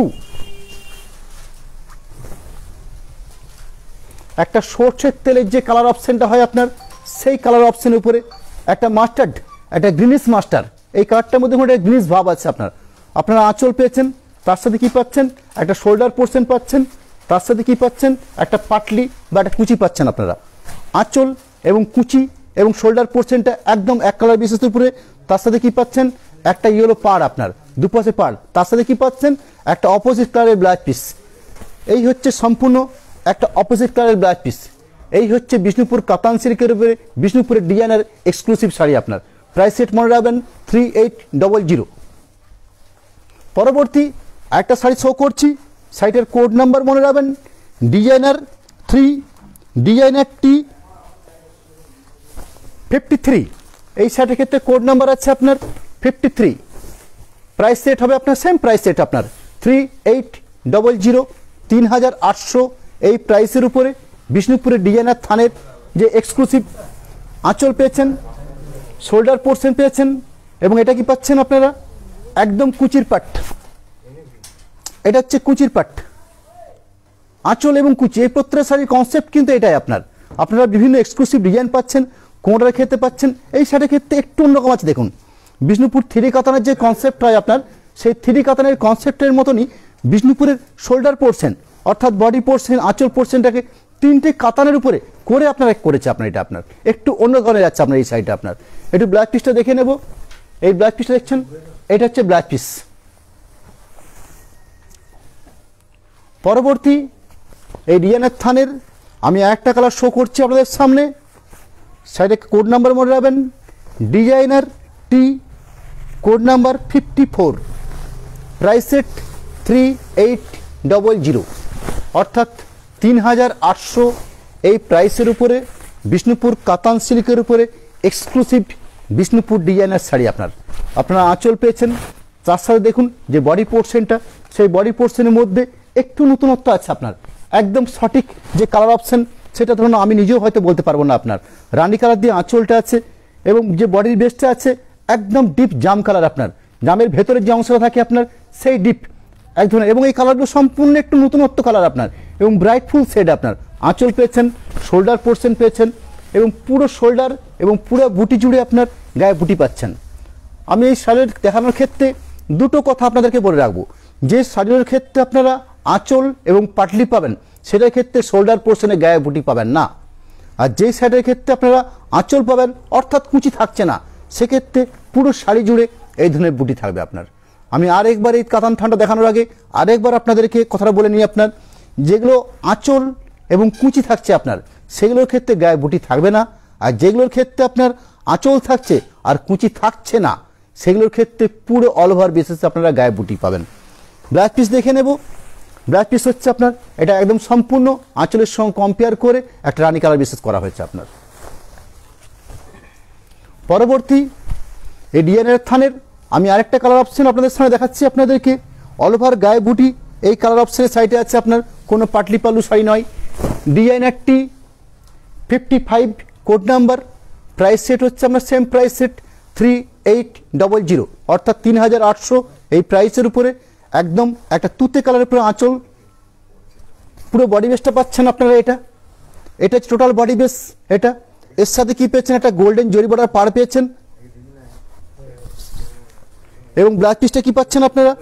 একটা সরষের তেলের যে কালার অপশনটা হয় আপনার, সেই কালার অপশনের উপরে একটা মাস্টার্ড, একটা গ্রিনিশ মাস্টার, এই কালারটার মধ্যে একটা গ্রিনিশ ভাব আছে আপনার। আপনারা আঁচল পেয়েছেন, তার সাথে কি পাচ্ছেন, একটা শোল্ডার পোর্শন পাচ্ছেন, তার সাথে কি পাচ্ছেন, একটা পাটলি বা একটা কুচি পাচ্ছেন আপনারা। আঁচল এবং কুচি এবং শোল্ডার পোর্শনটা একদম এক কালার বিশেষের উপরে, তার সাথে কি পাচ্ছেন, একটা ইয়েলো পাড় আপনার দুপাশে পাড়, তার সাথে কি পাচ্ছেন, একটা অপোজিট কালারের ব্লাউজ পিস। এই হচ্ছে সম্পূর্ণ একটা অপোজিট কালারের ব্লাউজ পিস। এই হচ্ছে বিষ্ণুপুর কাতান সিল্কের উপরে বিষ্ণুপুরের ডিজাইনার এক্সক্লুসিভ শাড়ি আপনার। প্রাইস সেট মনে রাখবেন 3800। পরবর্তী একটা শাড়ি শো করছি, শাড়িটার কোড নাম্বার মনে রাখবেন ডিজাইনার T53। এই শাড়ির ক্ষেত্রে কোড নাম্বার আছে আপনার 53। প্রাইস সেট হবে আপনার সেম প্রাইস সেট আপনার 3800, 3800 এই প্রাইসের উপরে বিষ্ণুপুরের ডিজাইনার থানের যে এক্সক্লুসিভ আঁচল পেয়েছেন, শোল্ডার পোর্শন পেয়েছেন এবং এটা কি পাচ্ছেন আপনারা একদম কুচির পাট। এটা হচ্ছে কুচির পাট, আঁচল এবং কুচি, এই প্রত্যেকটা শাড়ির কনসেপ্ট কিন্তু এটাই আপনার। আপনারা বিভিন্ন এক্সক্লুসিভ ডিজাইন পাচ্ছেন, কোমরের ক্ষেত্রে পাচ্ছেন। এই শাড়ির ক্ষেত্রে একটু অন্যরকম আছে, দেখুন বিষ্ণুপুর থ্রি কাতানের যে কনসেপ্ট হয় আপনার, সেই থ্রি কাতানের কনসেপ্টের মতনই বিষ্ণুপুরের শোল্ডার পোর্শন অর্থাৎ বডি পোর্শন, আঁচল পোর্শনটাকে তিনটে কাতানের উপরে করে আপনারা করেছে আপনার। এটা আপনার একটু অন্য ধরনের যাচ্ছে আপনার এই শাড়িটা আপনার। একটু ব্লাউজ পিসটা দেখে নেব। এই ব্লাউজ পিসটা দেখছেন, এটা হচ্ছে ব্লাউজ পিস। পরবর্তী এই ডিজাইনার থানের আমি একটা কালার শো করছি আপনাদের সামনে। সাইডে কোড নাম্বার মনে রাখবেন designer T code number 54। Price set 3800 অর্থাৎ 3800 এই প্রাইসের উপরে বিষ্ণুপুর কাতান সিল্কের উপরে এক্সক্লুসিভ বিষ্ণুপুর ডিজাইনার শাড়ি আপনার। আপনারা আঁচল পেয়েছেন, তার সাথে দেখুন যে বডি পোর্শনটা, সেই বডি পোর্শনের মধ্যে একটু নতুনত্ব আছে আপনার। একদম সঠিক যে কালার অপশন সেটা ধরুন আমি নিজেও হয়তো বলতে পারবো না আপনার। রানী কালার দিয়ে আঁচলটা আছে এবং যে বডির বেসটা আছে একদম ডিপ জাম কালার আপনার। জামের ভেতরের যে অংশটা থাকে আপনার সেই ডিপ এক ধরনের, এবং এই কালারগুলো সম্পূর্ণ একটু নতুনত্ব কালার আপনার এবং ব্রাইট ফুল শেড আপনার। আঁচল পেয়েছেন, শোল্ডার পোর্শন পেয়েছেন এবং পুরো শোল্ডার এবং পুরো বুটি জুড়ে আপনার গায়ে বুটি পাচ্ছেন। আমি এই শাড়ির দেখানোর ক্ষেত্রে দুটো কথা আপনাদেরকে বলে রাখবো। যে শাড়ির ক্ষেত্রে আপনারা আঁচল এবং পাটলি পাবেন সেটার ক্ষেত্রে শোল্ডার পোর্শনে গায়ে বুটি পাবেন না। আর যেই শাড়ির ক্ষেত্রে আপনারা আঁচল পাবেন অর্থাৎ কুচি থাকছে না, সেক্ষেত্রে পুরো শাড়ি জুড়ে এই ধরনের বুটি থাকবে আপনার। আমি আরেকবার এই কাতান থানটা দেখানোর আগে আরেকবার আপনাদেরকে কথাটা বলে নিই আপনার, যেগুলো আঁচল এবং কুচি থাকছে আপনার সেগুলোর ক্ষেত্রে গায়ে বুটি থাকবে না। আর যেগুলোর ক্ষেত্রে আপনার আঁচল থাকছে আর কুচি থাকছে না সেগুলোর ক্ষেত্রে পুরো অল ওভার বেসিসে আপনারা গায়ে বুটি পাবেন। ব্লাউজ পিস দেখে নেব। ব্লাউজ পিস হচ্ছে আপনার এটা একদম সম্পূর্ণ আঁচলের সঙ্গে কম্পেয়ার করে একটা রানী কালার বেসিস করা হয়েছে আপনার। পরবর্তী এই ডিজাইনের থানের আমি আরেকটা কালার অপশন আপনাদের সামনে দেখাচ্ছি আপনাদেরকে। অল ওভার গায়ে বুটি এই কালার অপশনের সাইডে আছে আপনার, কোনো পাটলি পাল্লু শাড়ি নয়। Designer T55 code number. Price set হচ্ছে আপনার সেম প্রাইস সেট 3800 অর্থাৎ 3800 এই প্রাইসের উপরে একদম একটা তুতে কালারের পুরো আঁচল, পুরো বডি বেসটা পাচ্ছেন আপনারা। এটা টোটাল বডি বেস এটা এর সাথে কি পেয়েছেন, একটা গোল্ডেন জরি বর্ডার পার পেয়েছেন এবং ব্লাউজ পিসটা কি পাচ্ছেন আপনারা,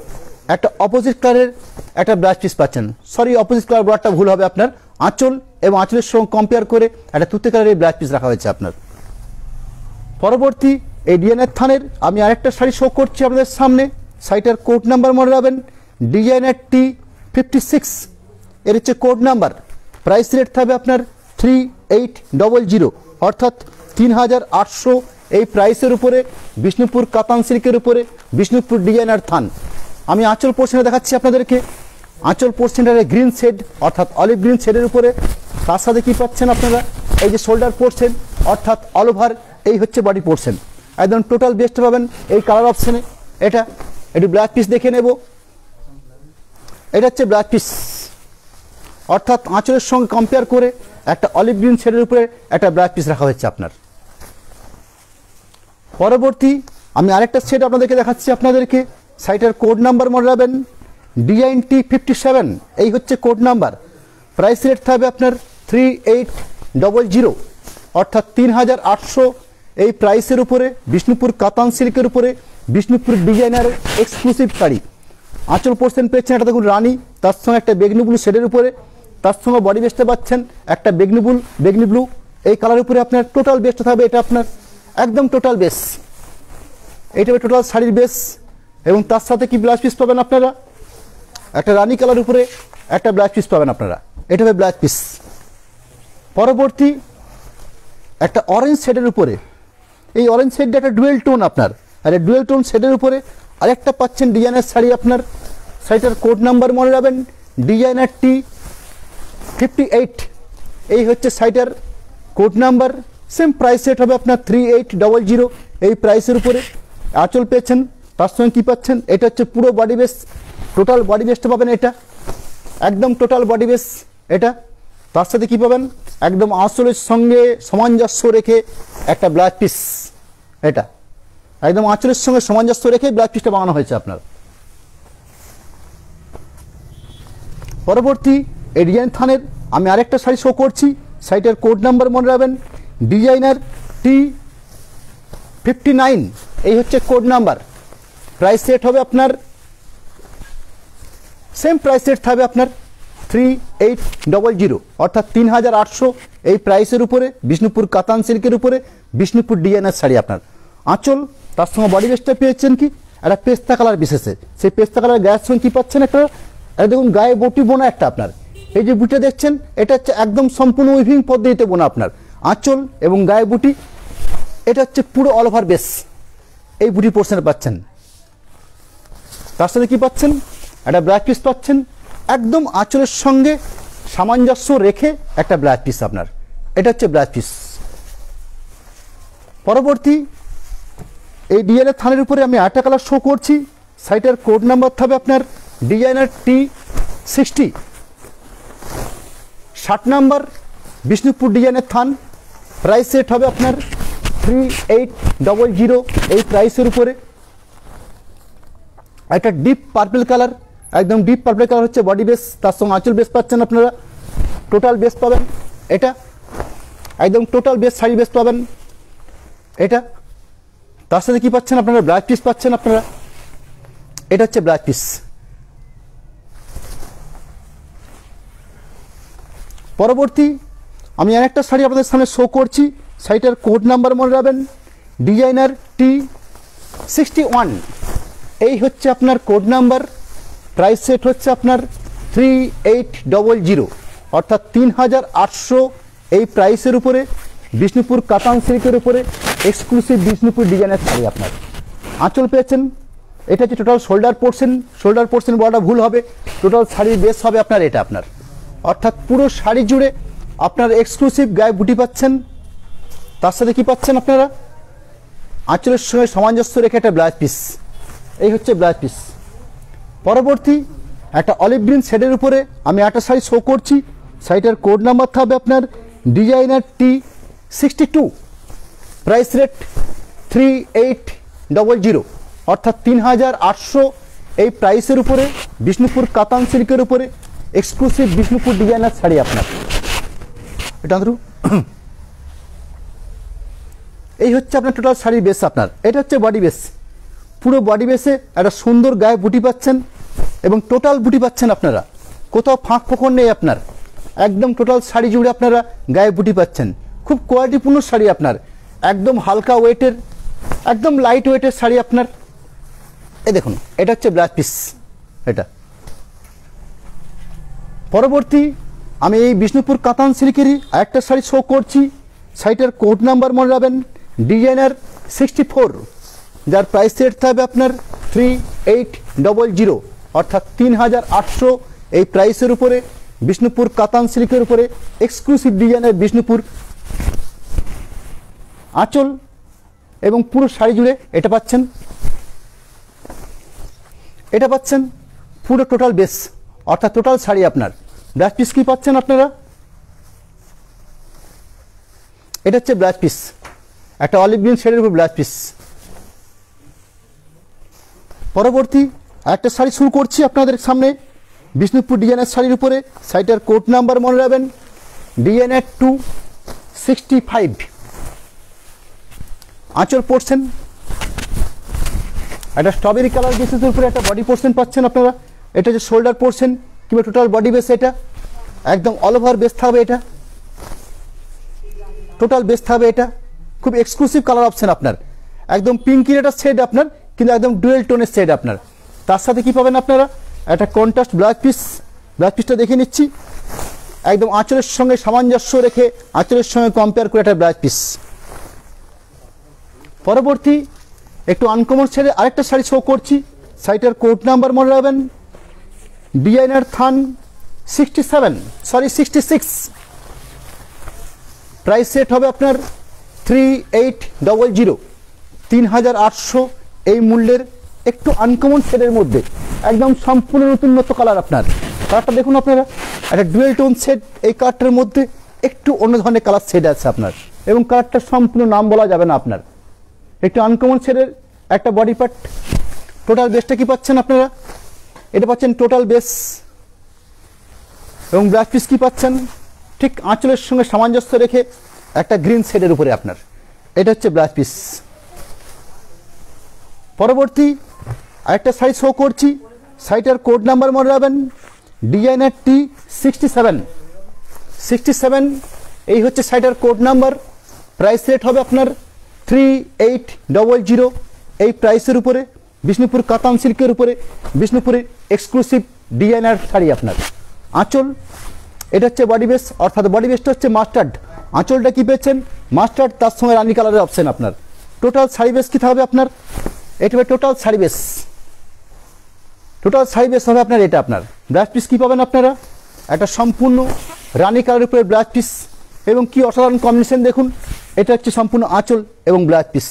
একটা অপোজিট কালারের একটা ব্লাউজ পিস পাচ্ছেন। সরি, অপোজিট কালার বর্ডারটা ভুল হবে আপনার, আঁচল এবং আঁচলের সঙ্গে কম্পেয়ার করে একটা তুতে কালারের ব্লাউজ পিস রাখা হয়েছে আপনার। পরবর্তী এই ডিজাইনার থানের আমি আরেকটা শাড়ি শো করছি আপনাদের সামনে। শাড়িটার কোড নাম্বার মনে রাখবেন, ডিজাইনার T56, এর হচ্ছে কোড নাম্বার। প্রাইস রেট থাকবে আপনার 3800, অর্থাৎ 3800। এই প্রাইসের উপরে বিষ্ণুপুর কাতান সিল্কের উপরে বিষ্ণুপুর ডিজাইনার থান। আমি আঁচল পোর্শনে দেখাচ্ছি আপনাদেরকে। আঁচল পোর্শনটার গ্রিন শেড অর্থাৎ অলিভ গ্রিন শেডের উপরে, তার সাথে কি পাচ্ছেন আপনারা, এই যে শোল্ডার পোর্শন অর্থাৎ অল ওভার, এই হচ্ছে বডি পোর্শন। একদম টোটাল বেস্ট পাবেন এই কালার অপশনে। এটা একটু ব্লাউজ পিস দেখে নেব। এটা হচ্ছে ব্লাউজ পিস, অর্থাৎ আঁচলের সঙ্গে কম্পেয়ার করে একটা অলিভ গ্রিন শেডের উপরে একটা ব্লাউজ পিস রাখা হয়েছে আপনার। পরবর্তী আমি আরেকটা সেট আপনাদেরকে দেখাচ্ছি আপনাদেরকে। শাড়িটার কোড নাম্বার মনে রাখবেন, ডিজাইন T57, এই হচ্ছে কোড নাম্বার। প্রাইস রেট থাকবে আপনার 3800, অর্থাৎ 3800। এই প্রাইসের উপরে বিষ্ণুপুর কাতান সিল্কের উপরে বিষ্ণুপুর ডিজাইনারের এক্সক্লুসিভ শাড়ি। আঁচল পোর্শন পেয়েছেন একটা দেখুন রানী, তার সঙ্গে একটা বেগনি ব্লু শেডের উপরে, তার সঙ্গে বডি বেস্টে পাচ্ছেন একটা বেগনি ব্লু এই কালারের উপরে আপনার টোটাল বেস্ট থাকবে। এটা আপনার একদম টোটাল বেস, এইটা টোটাল শাড়ির বেস। এবং তার সাথে কি ব্লাউজ পিস পাবেন আপনারা, একটা রানী কালার উপরে একটা ব্লাউজ পিস পাবেন আপনারা, এটা হবে ব্লাউজ পিস। পরবর্তী একটা অরেঞ্জ শেডের উপরে, এই অরেঞ্জ শেডটা একটা ডুয়েল টোন আপনার, আর এই ডুয়েল টোন শেডের উপরে আরেকটা পাচ্ছেন ডিজাইনার শাড়ি আপনার। শাড়িটার কোড নাম্বার মনে রাখবেন, ডিজাইনার T58, এই হচ্ছে শাড়িটার code number. Same price rate হবে আপনার 3800। এই প্রাইসের উপরে আঁচল পেয়েছেন, তার সঙ্গে কী পাচ্ছেন, এটা হচ্ছে পুরো বডি বেস, টোটাল বডি বেসটা পাবেন এটা, একদম টোটাল বডি বেস এটা। তার সাথে কী পাবেন, একদম আঁচলের সঙ্গে সামঞ্জস্য রেখে একটা ব্লাউজ পিস, এটা একদম আঁচলের সঙ্গে সামঞ্জস্য রেখে ব্লাউজ পিসটা বানানো হয়েছে আপনার। পরবর্তী এই ডিজাইন থানের আমি আরেকটা শাড়ি শো করছি। শাড়িটার কোড নাম্বার মনে রাখবেন, ডিজাইনার T59, এই হচ্ছে কোড নাম্বার। প্রাইস রেট হবে আপনার সেম প্রাইস রেট থাকবে আপনার 3800, অর্থাৎ 3800। এই প্রাইসের উপরে বিষ্ণুপুর কাতান সিল্কের উপরে বিষ্ণুপুর ডিজাইনার শাড়ি আপনার। আঁচল তার সঙ্গে বডি বেসটা পেয়েছেন কি একটা পেস্তা কালার বিশেষে, সেই পেস্তা কালার গায়ের সঙ্গে কী পাচ্ছেন, একটা দেখুন গায়ে বুটি বোনা একটা আপনার। এই যে বুটিটা দেখছেন, এটা হচ্ছে একদম সম্পূর্ণ উইভিং পদ্ধতিতে বোনা আপনার। আঁচল এবং গায়ে বুটি, এটা হচ্ছে পুরো অল ওভার বেস, এই বুটি পোর্শনে পাচ্ছেন। তার সাথে কী পাচ্ছেন, একটা ব্লাউজ পিস পাচ্ছেন, একদম আঁচলের সঙ্গে সামঞ্জস্য রেখে একটা ব্লাউজ পিস আপনার, এটা হচ্ছে ব্লাউজ পিস। পরবর্তী এই ডিজাইনের থানের উপরে আমি আরেকটা কালার শো করছি। শাড়িটার কোড নাম্বার থাকবে আপনার ডিজাইনার T60, 60 নাম্বার বিষ্ণুপুর ডিজাইনের থান। প্রাইস রেট হবে আপনার 3800। এই প্রাইসের উপরে একটা ডিপ পার্পল কালার, একদম ডিপ পার্পল কালার হচ্ছে বডি বেস, তার সঙ্গে আঁচল বেস পাচ্ছেন আপনারা, টোটাল বেস পাবেন এটা, একদম টোটাল বেস শাড়ি বেস পাবেন এটা। তার সাথে কী পাচ্ছেন আপনারা, ব্লাউজ পিস পাচ্ছেন আপনারা, এটা হচ্ছে ব্লাউজ পিস। পরবর্তী আমি আরেকটা শাড়ি আপনাদের সামনে শো করছি। শাড়িটার কোড নাম্বার মনে রাখবেন, ডিজাইনার T61, এই হচ্ছে আপনার কোড নাম্বার। প্রাইস সেট হচ্ছে আপনার 3800, অর্থাৎ 3800। এই প্রাইসের উপরে বিষ্ণুপুর কাতান সিল্কের উপরে এক্সক্লুসিভ বিষ্ণুপুর ডিজাইনের শাড়ি আপনার। আঁচল পেয়েছেন, এটা হচ্ছে টোটাল শোল্ডার পোর্শন বড়টা ভুল হবে, টোটাল শাড়ির বেস হবে আপনার এটা আপনার, অর্থাৎ পুরো শাড়ি জুড়ে আপনার এক্সক্লুসিভ গায়ে বুটি পাচ্ছেন। তার সাথে কি পাচ্ছেন আপনারা, আঁচলের সঙ্গে সামঞ্জস্য রেখে একটা ব্লাউজ পিস, এই হচ্ছে ব্লাউজ পিস। পরবর্তী একটা অলিভ গ্রিন শেডের উপরে আমি একটা শাড়ি শো করছি। শাড়িটার কোড নাম্বার থাকবে আপনার ডিজাইনার T62, প্রাইস রেট 3800, অর্থাৎ 3800। এই প্রাইসের উপরে বিষ্ণুপুর কাতান সিল্কের উপরে এক্সক্লুসিভ বিষ্ণুপুর ডিজাইনার শাড়ি আপনার। এটা এই হচ্ছে আপনার টোটাল শাড়ির বেস। আপনার এটা হচ্ছে বডি বেস। পুরো বডি বেসে একটা সুন্দর গায়ে বুটি পাচ্ছেন এবং টোটাল বুটি পাচ্ছেন আপনারা, কোথাও ফাঁক ফোকর নেই আপনার, একদম টোটাল শাড়ি জুড়ে আপনারা গায়ে বুটি পাচ্ছেন। খুব কোয়ালিটিপূর্ণ শাড়ি আপনার, একদম হালকা ওয়েটের, একদম লাইট ওয়েটের শাড়ি আপনার। এই দেখুন, এটা হচ্ছে ব্লাউজ পিস। এটা পরবর্তী আমি এই বিষ্ণুপুর কাতান সিল্কেরই আরেকটা শাড়ি শো করছি। শাড়িটার কোড নাম্বার মনে রাখবেন ডিজাইনার 64, যার প্রাইস রেট থাকবে আপনার 3800, অর্থাৎ 3800। এই প্রাইসের উপরে বিষ্ণুপুর কাতান সিল্কের উপরে এক্সক্লুসিভ ডিজাইনের বিষ্ণুপুর আঁচল এবং পুরো শাড়ি জুড়ে এটা পাচ্ছেন। এটা পাচ্ছেন পুরো টোটাল বেস, অর্থাৎ টোটাল শাড়ি আপনার। ব্লাউজ পিস কি পাচ্ছেন আপনারা? এটা হচ্ছে ব্লাউজ পিস, একটা অলিভ গ্রিন শেডের উপর ব্লাউজ পিস। পরবর্তী একটা শাড়ি শুরু করছি আপনাদের সামনে বিষ্ণুপুর ডিজাইনের শাড়ির উপরে। শাড়িটার কোড নাম্বার মনে রাখবেন ডিজাইনার 265। আঁচল পোর্শন একটা স্ট্রবেরি কালার বেসের উপরে একটা বডি পোর্শন পাচ্ছেন আপনারা। এটা হচ্ছে শোল্ডার পোর্শন কিংবা টোটাল বডি বেস। এটা একদম অল ওভার বেস থাকবে, এটা টোটাল বেস থাকবে। এটা খুব এক্সক্লুসিভ কালার অপশন আপনার, একদম পিঙ্কির একটা শেড আপনার, কিন্তু একদম ডুয়েল টোনের শেড আপনার। তার সাথে কি পাবেন আপনারা? একটা কন্ট্রাস্ট ব্লাউজ পিস। ব্লাউজ পিসটা দেখে নিচ্ছি, একদম আঁচলের সঙ্গে সামঞ্জস্য রেখে আঁচলের সঙ্গে কম্পেয়ার করে একটা ব্লাউজ পিস। পরবর্তী একটু আনকমন ছেড়ে আরেকটা শাড়ি শো করছি। শাড়িটার কোড নাম্বার মনে রাখবেন ডিজাইনার থান 66। প্রাইস সেট হবে আপনার 3800, 3800। এই মূল্যের একটু আনকমন শেডের মধ্যে একদম সম্পূর্ণ নতুনত্ব কালার আপনার। কালারটা দেখুন আপনারা, একটা ডুয়েল টোন শেড। এই কালারটার মধ্যে একটু অন্য ধরনের কালার শেড আছে আপনার, এবং কালারটার সম্পূর্ণ নাম বলা যাবে না আপনার। একটু আনকমন শেডের একটা বডি পার্ট। টোটাল বেসটা কি পাচ্ছেন আপনারা? এটা পাচ্ছেন টোটাল বেস, এবং ব্লাউজ পিস কি পাচ্ছেন? ঠিক আঁচলের সঙ্গে সামঞ্জস্য রেখে একটা গ্রিন শেডের উপরে আপনার। এটা হচ্ছে ব্লাউজ পিস। পরবর্তী আরেকটা শাড়ি শো করছি। শাড়িটার কোড নাম্বার মনে রাখবেন ডিজাইনার T67। এই হচ্ছে শাড়িটার কোড নাম্বার। প্রাইস রেট হবে আপনার 3800। এই প্রাইসের উপরে বিষ্ণুপুর কাতান সিল্কের উপরে বিষ্ণুপুরের এক্সক্লুসিভ ডিজাইনার শাড়ি আপনার। আঁচল এটা হচ্ছে বডি বেস, অর্থাৎ বডি বেসটা হচ্ছে মাস্টার্ড। আঁচলটা কি পেয়েছেন? মাস্টার্ড, তার সঙ্গে রানী কালারের অপশন আপনার। টোটাল শাড়ি বেস কি থাকবে আপনার? এটা হবে total sari base. Total sari base হবে আপনার এটা। আপনার ব্লাউজ পিস কি পাবেন আপনারা? একটা সম্পূর্ণ রানী কালারের উপরে ব্লাউজ পিস, এবং কি অসাধারণ কম্বিনেশন দেখুন। এটা হচ্ছে সম্পূর্ণ আঁচল এবং ব্লাউজ পিস।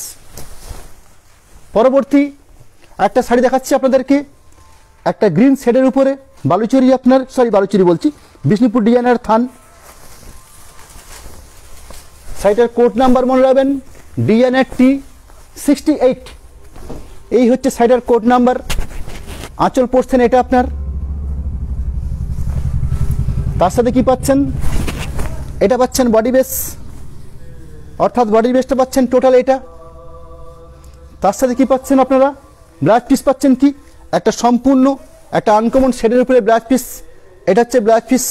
পরবর্তী একটা শাড়ি দেখাচ্ছি আপনাদেরকে, একটা গ্রিন শেডের উপরে বালুচরি আপনার, বালুচরি বলছি, বিষ্ণুপুর ডিজাইনার থান। শাড়িটার কোড নাম্বার মনে রাখবেন ডিজাইনার T68। এই হচ্ছে শাড়িটার কোড নাম্বার। আঁচল পোর্শন এটা আপনার। তার সাথে কি পাচ্ছেন? এটা পাচ্ছেন বডি বেস, অর্থাৎ বডি বেসটা পাচ্ছেন টোটাল এটা। তার সাথে কি পাচ্ছেন আপনারা? ব্লাউজ পিস পাচ্ছেন কি একটা সম্পূর্ণ একটা আনকমন শেডের উপরে ব্লাউজ পিস। এটা হচ্ছে ব্লাউজ পিস।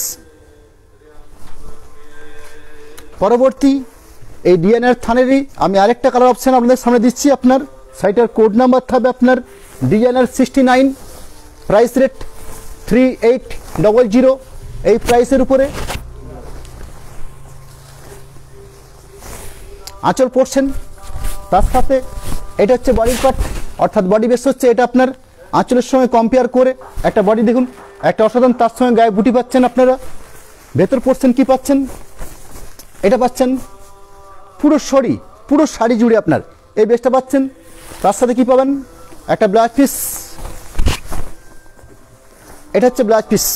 পরবর্তী এই ডিজাইনার থানেরই আমি আরেকটা কালার অপশন আপনাদের সামনে দিচ্ছি। আপনার শাড়িটার কোড নাম্বার থাকবে আপনার ডিজাইনার 69। Price rate 3800। এই প্রাইসের উপরে আঁচল পোর্শন, তার সাথে এটা হচ্ছে বডির পার্ট, অর্থাৎ বডি বেস হচ্ছে এটা আপনার। আঁচলের সঙ্গে কম্পেয়ার করে একটা বডি দেখুন, একটা অসাধারণ, তার সঙ্গে গায়ে বুটি পাচ্ছেন আপনারা। ভেতর পোর্শন কি পাচ্ছেন? এটা পাচ্ছেন পুরো শাড়ি জুড়ে আপনার এই বেসটা পাচ্ছেন। তার সাথে কি পাবেন? একটা ব্লাউজ পিস। এটা হচ্ছে ব্লাউজ পিস।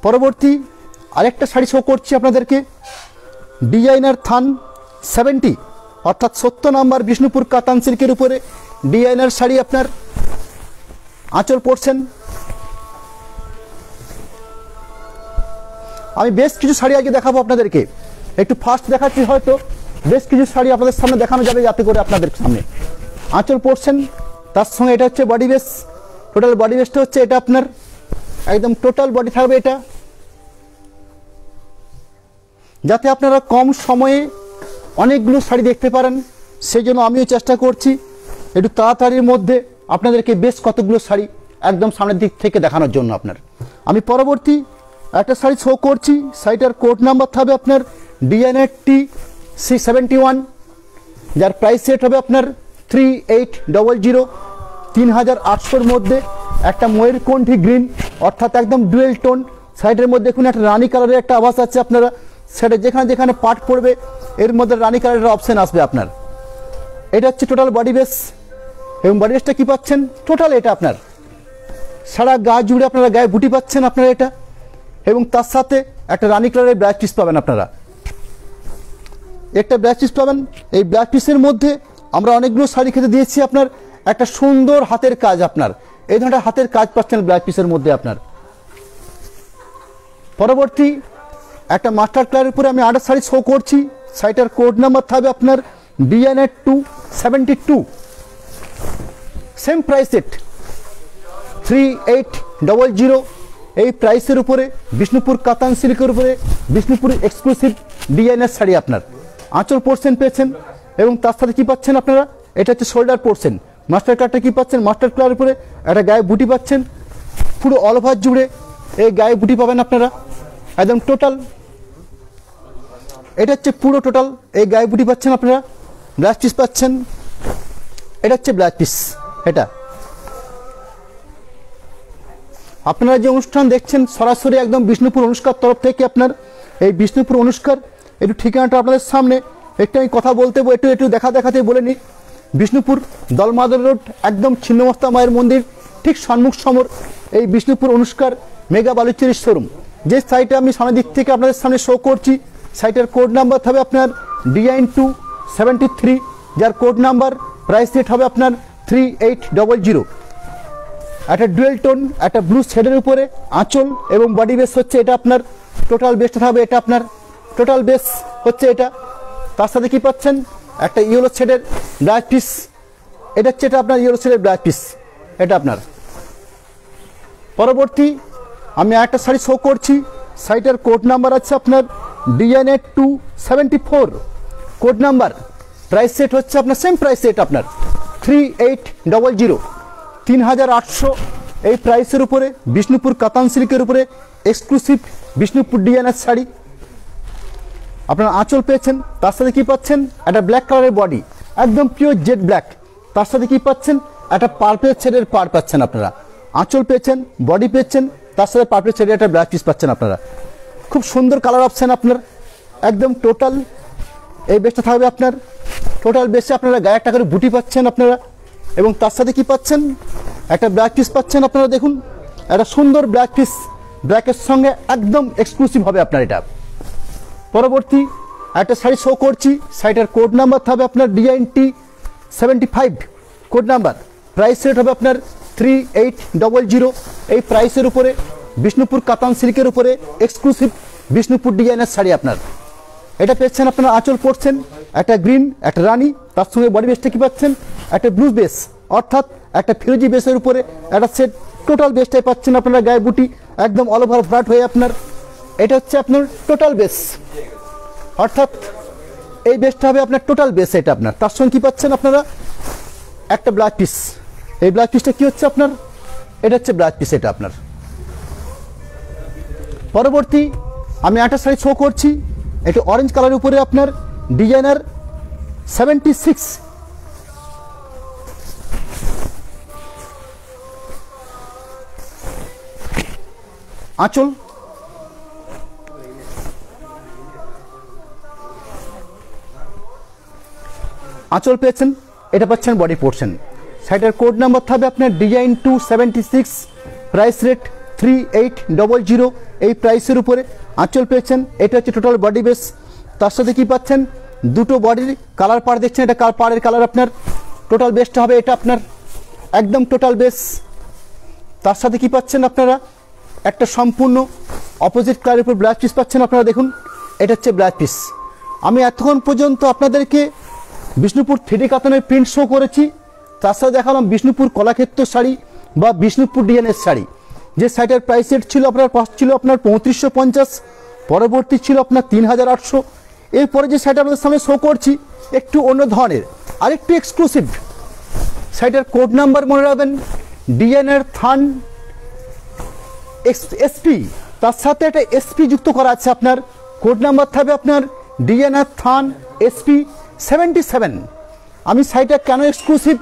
পরবর্তী আরেকটা শাড়ি শো করছি আপনাদেরকে, ডিজাইনার থান 70, অর্থাৎ 70 নাম্বার বিষ্ণুপুর কাতান সিল্কের উপরে ডিজাইনার শাড়ি আপনার। আঁচল পোর্শন আমি বেশ কিছু শাড়ি আজকে দেখাবো আপনাদেরকে, একটু ফাস্ট দেখাচ্ছি, হয়তো বেশ কিছু শাড়ি আপনাদের সামনে দেখানো যাবে যাতে করে আপনাদের সামনে আঁচল পোর্শন, তার সঙ্গে এটা হচ্ছে বডি বেস। টোটাল বডি বেসটা হচ্ছে এটা আপনার একদম টোটাল বডি থাকবে এটা, যাতে আপনারা কম সময়ে অনেকগুলো শাড়ি দেখতে পারেন। সেই জন্য আমিও চেষ্টা করছি একটু তাড়াতাড়ির মধ্যে আপনাদেরকে বেশ কতগুলো শাড়ি একদম সামনের দিক থেকে দেখানোর জন্য। আপনার আমি পরবর্তী একটা শাড়ি শো করছি, শাড়িটার কোড নাম্বার থাকবে আপনার DNT-C71, যার প্রাইস রেট হবে আপনার 3800, 3800-র মধ্যে একটা ময়ূরকণ্ঠী গ্রিন, অর্থাৎ একদম ডুয়েল টোন। সাইডের মধ্যে দেখুন একটা রানী কালারের একটা আভাস আছে, আপনারা সেটা যেখানে যেখানে পাট পড়বে এর মধ্যে রানী কালারের অপশন আসবে আপনার। এটা হচ্ছে টোটাল বডি বেস, এবং বডি বেসটা কী পাচ্ছেন টোটাল এটা আপনার সারা গা জুড়ে আপনারা গায়ে বুটি পাচ্ছেন আপনারা এটা, এবং তার সাথে একটা রানী কালারের ব্লাউজ পিস পাবেন আপনারা, একটা ব্লাউজ পিস পাবেন। এই ব্লাউজ পিসের মধ্যে আমরা অনেকগুলো শাড়ি খেতে দিয়েছি আপনার একটা সুন্দর হাতের কাজ, আপনার এই ধরনের হাতের কাজ পাচ্ছেন ব্লাউজ পিসের মধ্যে আপনার। পরবর্তী একটা মাস্টার কালারের উপরে আমি আরেকটা শাড়ি শো করছি, শাড়িটার কোড নাম্বার থাকবে আপনার DNT-72, সেম প্রাইস রেট 3800। এই প্রাইসের উপরে বিষ্ণুপুর কাতান সিল্কের উপরে বিষ্ণুপুর এক্সক্লুসিভ ডিজাইনের শাড়ি আপনার আঁচল পোর্শন পেয়েছেন, এবং তার সাথে কী পাচ্ছেন আপনারা এটা হচ্ছে শোল্ডার পোর্শন। মাস্টার কালারটা কী পাচ্ছেন মাস্টার কালারের উপরে একটা গায়ে বুটি পাচ্ছেন, পুরো অল ওভার জুড়ে এই গায়ে বুটি পাবেন আপনারা একদম টোটাল। এটা হচ্ছে পুরো টোটাল এই গায়ে বুটি পাচ্ছেন আপনারা, ব্লাউজ পিস পাচ্ছেন, এটা হচ্ছে ব্লাউজ পিস। এটা আপনারা যে অনুষ্ঠান দেখছেন সরাসরি একদম বিষ্ণুপুর অনুষ্কার তরফ থেকে, আপনার এই বিষ্ণুপুর অনুষ্কার একটু ঠিকানাটা আপনাদের সামনে একটু আমি কথা বলতে একটু দেখাতে বলে নিই। বিষ্ণুপুর দলমাদল রোড, একদম ছিন্নমস্তা মায়ের মন্দির ঠিক সম্মুখ সমর এই বিষ্ণুপুর অনুষ্কার মেগা বালুচেরির শোরুম। যে সাইটে আমি সামনের দিক থেকে আপনাদের সামনে শো করছি, সাইটের কোড নাম্বার হবে আপনার DN273, যার কোড নাম্বার প্রাইস রেট হবে আপনার 3800। একটা ডুয়েল টোন একটা ব্লু শেডের উপরে আঁচল এবং বডি বেস হচ্ছে এটা আপনার টোটাল বেসটা হবে এটা আপনার টোটাল বেস হচ্ছে এটা। তার সাথে কি পাচ্ছেন একটা ইয়েলো শেডের ব্লাউজ পিস, এটা হচ্ছে এটা আপনার ইয়েলো শেডের ব্লাউজ পিস এটা আপনার। পরবর্তী আমি একটা শাড়ি শো করছি, শাড়িটার কোড নাম্বার আছে আপনার DNA274, code number price set হচ্ছে আপনার সেম প্রাইস সেট আপনার 3800, 3800। এই প্রাইসের উপরে বিষ্ণুপুর কাতান সিল্কের উপরে এক্সক্লুসিভ বিষ্ণুপুর ডিজাইনের শাড়ি আপনারা আঁচল পেয়েছেন, তার সাথে কী পাচ্ছেন একটা ব্ল্যাক কালারের বডি একদম পিওর জেড ব্ল্যাক, তার সাথে কী পাচ্ছেন একটা পার্পেল শেডের পার পাচ্ছেন আপনারা, আঁচল পেয়েছেন বডি পেয়েছেন, তার সাথে পার্পেল শেডের একটা ব্লাউজ পিস পাচ্ছেন আপনারা। খুব সুন্দর কালার অপশান আপনার একদম টোটাল এই বেসটা থাকবে আপনার টোটাল বেসে আপনারা গায়ে একটা করে বুটি পাচ্ছেন আপনারা, এবং তার সাথে কি পাচ্ছেন একটা ব্ল্যাক পিস পাচ্ছেন আপনারা। দেখুন একটা সুন্দর ব্ল্যাক পিস ব্ল্যাকের সঙ্গে একদম এক্সক্লুসিভ হবে আপনার এটা। পরবর্তী একটা শাড়ি শো করছি, শাড়িটার কোড নাম্বার থাকবে আপনার DNT-75, code number price rate হবে আপনার 3800। এই প্রাইসের উপরে বিষ্ণুপুর কাতান সিল্কের উপরে এক্সক্লুসিভ বিষ্ণুপুর ডিজাইনের শাড়ি আপনার এটা পেয়েছেন আপনারা আঁচল পড়ছেন একটা গ্রিন একটা রানী, তার সঙ্গে বডি বেসটা কী পাচ্ছেন একটা ব্লু বেস, অর্থাৎ একটা ফিরোজি বেসের উপরে একটা সেট টোটাল বেসটাই পাচ্ছেন আপনারা গায়ে বুটি একদম অল ওভার ফ্ল্যাট হয়ে আপনার। এটা হচ্ছে আপনার টোটাল বেস, অর্থাৎ এই বেসটা হবে আপনার টোটাল বেস এটা আপনার। তার সঙ্গে কী পাচ্ছেন আপনারা একটা ব্লাউজ পিস, এই ব্লাউজ পিসটা কী হচ্ছে আপনার এটা হচ্ছে ব্লাউজ পিস এটা আপনার। পরবর্তী আমি একটা শাড়ি শো করছি, এটা অরেঞ্জ কালারের উপরে আপনার ডিজাইনার 76, আঁচল আঁচল পেয়েছেন, এটা পাচ্ছেন বডি পোর্শন। শাড়িটার কোড নাম্বার থাকবে আপনার DN276, প্রাইস রেট 3800। এই প্রাইসের উপরে আঁচল পেয়েছেন, এটা হচ্ছে টোটাল বডি বেস, তার সাথে কি পাচ্ছেন দুটো বডির কালার পাড় দেখছেন, এটা পাড়ের কালার আপনার টোটাল বেসটা হবে এটা আপনার একদম টোটাল বেস। তার সাথে কি পাচ্ছেন আপনারা একটা সম্পূর্ণ অপোজিট কালারের উপর ব্লাউজ পিস পাচ্ছেন আপনারা। দেখুন এটা হচ্ছে ব্লাউজ পিস। আমি এতক্ষণ পর্যন্ত আপনাদেরকে বিষ্ণুপুর 3D কাতানের প্রিন্ট শো করেছি, তার সাথে দেখালাম বিষ্ণুপুর কলাক্ষেত্র শাড়ি বা বিষ্ণুপুর ডিজাইনের শাড়ি। যে শাড়িটার প্রাইস রেট ছিল আপনার ছিল আপনার 3550, পরবর্তী ছিল আপনার 3800। এরপরে যে শাড়িটা আপনাদের সামনে শো করছি একটু অন্য ধরনের, আরেকটু এক্সক্লুসিভ। শাড়িটার কোড নাম্বার মনে রাখবেন ডিজাইনার থান এসপি, তার সাথে একটা এসপি যুক্ত করা আছে। আপনার কোড নাম্বার থাকবে আপনার ডিজাইনার থান এসপি 77। আমি শাড়িটা কেন এক্সক্লুসিভ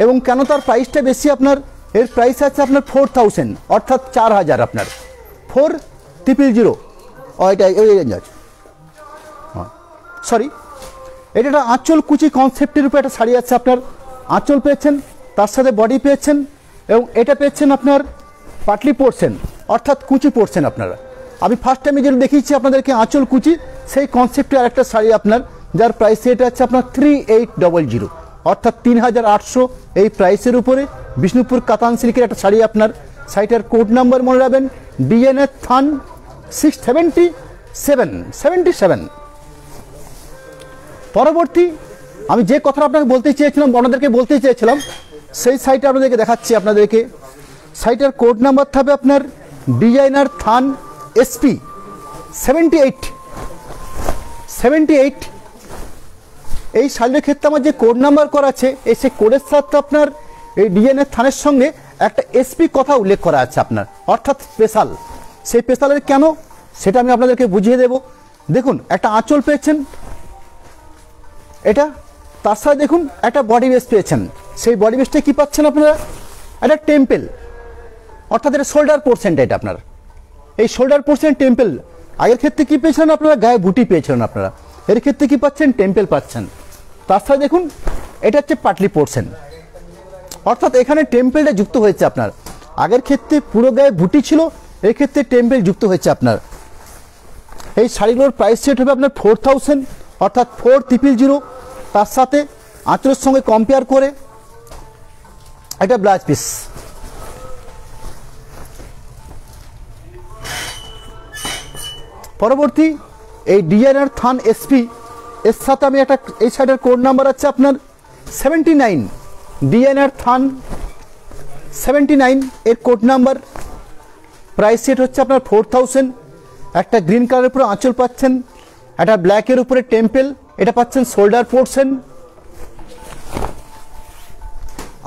এবং কেন তার প্রাইসটা বেশি, আপনার এর প্রাইস আছে আপনার 4000, অর্থাৎ 4000। আপনার 4000 এটা সরি, এটা একটা আঁচল কুচি কনসেপ্টের উপরে একটা শাড়ি আছে। আপনার আঁচল পেয়েছেন, তার সাথে বডি পেয়েছেন এবং এটা পেয়েছেন আপনার পাটলি পোর্শন, অর্থাৎ কুচি পোর্শন। আপনারা আমি ফার্স্ট টাইমে যেটা দেখিয়েছি আপনাদেরকে আঁচল কুচি, সেই কনসেপ্টের আরেকটা শাড়ি আপনার, যার প্রাইস এটা আছে আপনার 3800, অর্থাৎ 3800 এই প্রাইসের উপরে বিষ্ণুপুর কাতান সিল্কের একটা শাড়ি আপনার। শাড়িটার কোড নাম্বার মনে রাখবেন ডিএনএ থান 677। পরবর্তী আমি যে কথাটা আপনাকে বলতে চেয়েছিলাম, আপনাদেরকে বলতে চেয়েছিলাম, সেই শাড়িটা আপনাদেরকে দেখাচ্ছি আপনাদেরকে। শাড়িটার কোড নাম্বার থাকবে আপনার ডিজাইনার থান এসপি 78। এই শাড়ির ক্ষেত্রে আমার যে কোড নাম্বার করা আছে, এই সেই কোডের সাথে আপনার এই ডিজাইনের থানের সঙ্গে একটা এসপি কথা উল্লেখ করা আছে আপনার, অর্থাৎ স্পেশাল। সেই স্পেশালের কেন সেটা আমি আপনাদেরকে বুঝিয়ে দেব। দেখুন একটা আঁচল পেয়েছেন এটা, তার সাথে দেখুন একটা বডি বেস পেয়েছেন। সেই বডি বেসটা কী পাচ্ছেন আপনারা, একটা টেম্পেল, অর্থাৎ এটা শোল্ডার পোর্শনটা, এটা আপনার এই শোল্ডার পোর্শন টেম্পেল। আগের ক্ষেত্রে কী পেয়েছিলেন আপনারা, গায়ে বুটি পেয়েছিলেন আপনারা, এর ক্ষেত্রে কী পাচ্ছেন, টেম্পেল পাচ্ছেন। তার সাথে দেখুন এটা হচ্ছে পাটলি পোর্শন, অর্থাৎ এখানে টেম্পেলটা যুক্ত হয়েছে আপনার। আগের ক্ষেত্রে পুরো গায়ে বুটি ছিল, এর ক্ষেত্রে টেম্পেল যুক্ত হয়েছে আপনার। এই শাড়িগুলোর প্রাইস রেট হবে আপনার 4000, অর্থাৎ 4300। তার সাথে আঁচলের সঙ্গে কম্পেয়ার করে এটা ব্লাউজ পিস। পরবর্তী এই ডিজাইনার থান এসপি এর সাথে আমি একটা, এই শাড়িটার কোড নাম্বার আছে আপনার 79, ডিজাইনার থান 79 এর কোড নাম্বার। প্রাইস রেট হচ্ছে আপনার 4000। একটা গ্রিন কালারের উপরে আঁচল পাচ্ছেন, একটা ব্ল্যাকের উপরে টেম্পেল, এটা পাচ্ছেন শোল্ডার পোর্শন,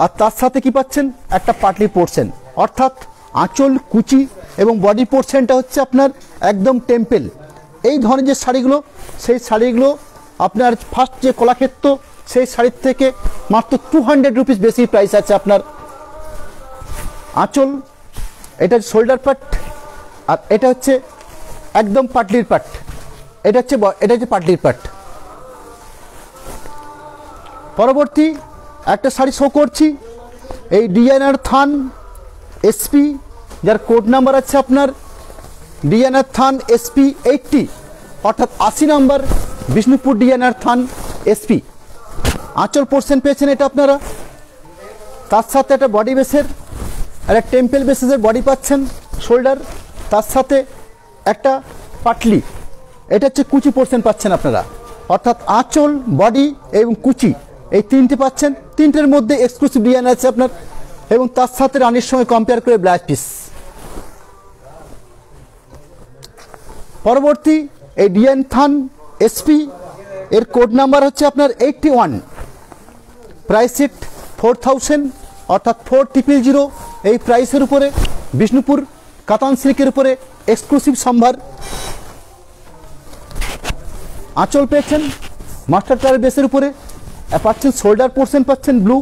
আর তার সাথে কি পাচ্ছেন, একটা পাটলি পোর্শন, অর্থাৎ আঁচল কুচি এবং বডি পোর্শনটা হচ্ছে আপনার একদম টেম্পেল। এই ধরনের যে শাড়িগুলো, সেই শাড়িগুলো আপনার ফার্স্ট যে কলাক্ষেত্র, সেই শাড়ির থেকে মাত্র 200 রুপিস বেশি প্রাইস আছে আপনার। আঁচল, এটা শোল্ডার পার্ট, আর এটা হচ্ছে একদম পাটলির পার্ট, এটা হচ্ছে পাটলির পার্ট। পরবর্তী একটা শাড়ি শো করছি, এই ডিজাইনার থান এসপি, যার কোড নাম্বার আছে আপনার ডিজাইনার থান এসপি 80, অর্থাৎ 80 নম্বর বিষ্ণুপুর ডিজাইনার থান এসপি। আঁচল পোর্শন পেয়েছেন এটা আপনারা, তার সাথে একটা বডি বেসের, একটা টেম্পেল বেসের বডি পাচ্ছেন, শোল্ডার, তার সাথে একটা পাটলি, এটা হচ্ছে কুচি পোর্শন পাচ্ছেন আপনারা, অর্থাৎ আঁচল, বডি এবং কুচি এই তিনটে পাচ্ছেন। তিনটের মধ্যে এক্সক্লুসিভ ডিজাইন আছে আপনার, এবং তার সাথে রানীর সঙ্গে কম্পেয়ার করে ব্লাউজ পিস। পরবর্তী এই ডিজাইন থান এসপি এর কোড নাম্বার হচ্ছে আপনার 81, প্রাইস রেট 4000, অর্থাৎ 4300। এই প্রাইসের উপরে বিষ্ণুপুর কাতান সিল্কের উপরে এক্সক্লুসিভ সম্ভার। আঁচল পেয়েছেন মাস্টার কালার বেসের উপরে, পাচ্ছেন শোল্ডার পোর্শন পাচ্ছেন ব্লু,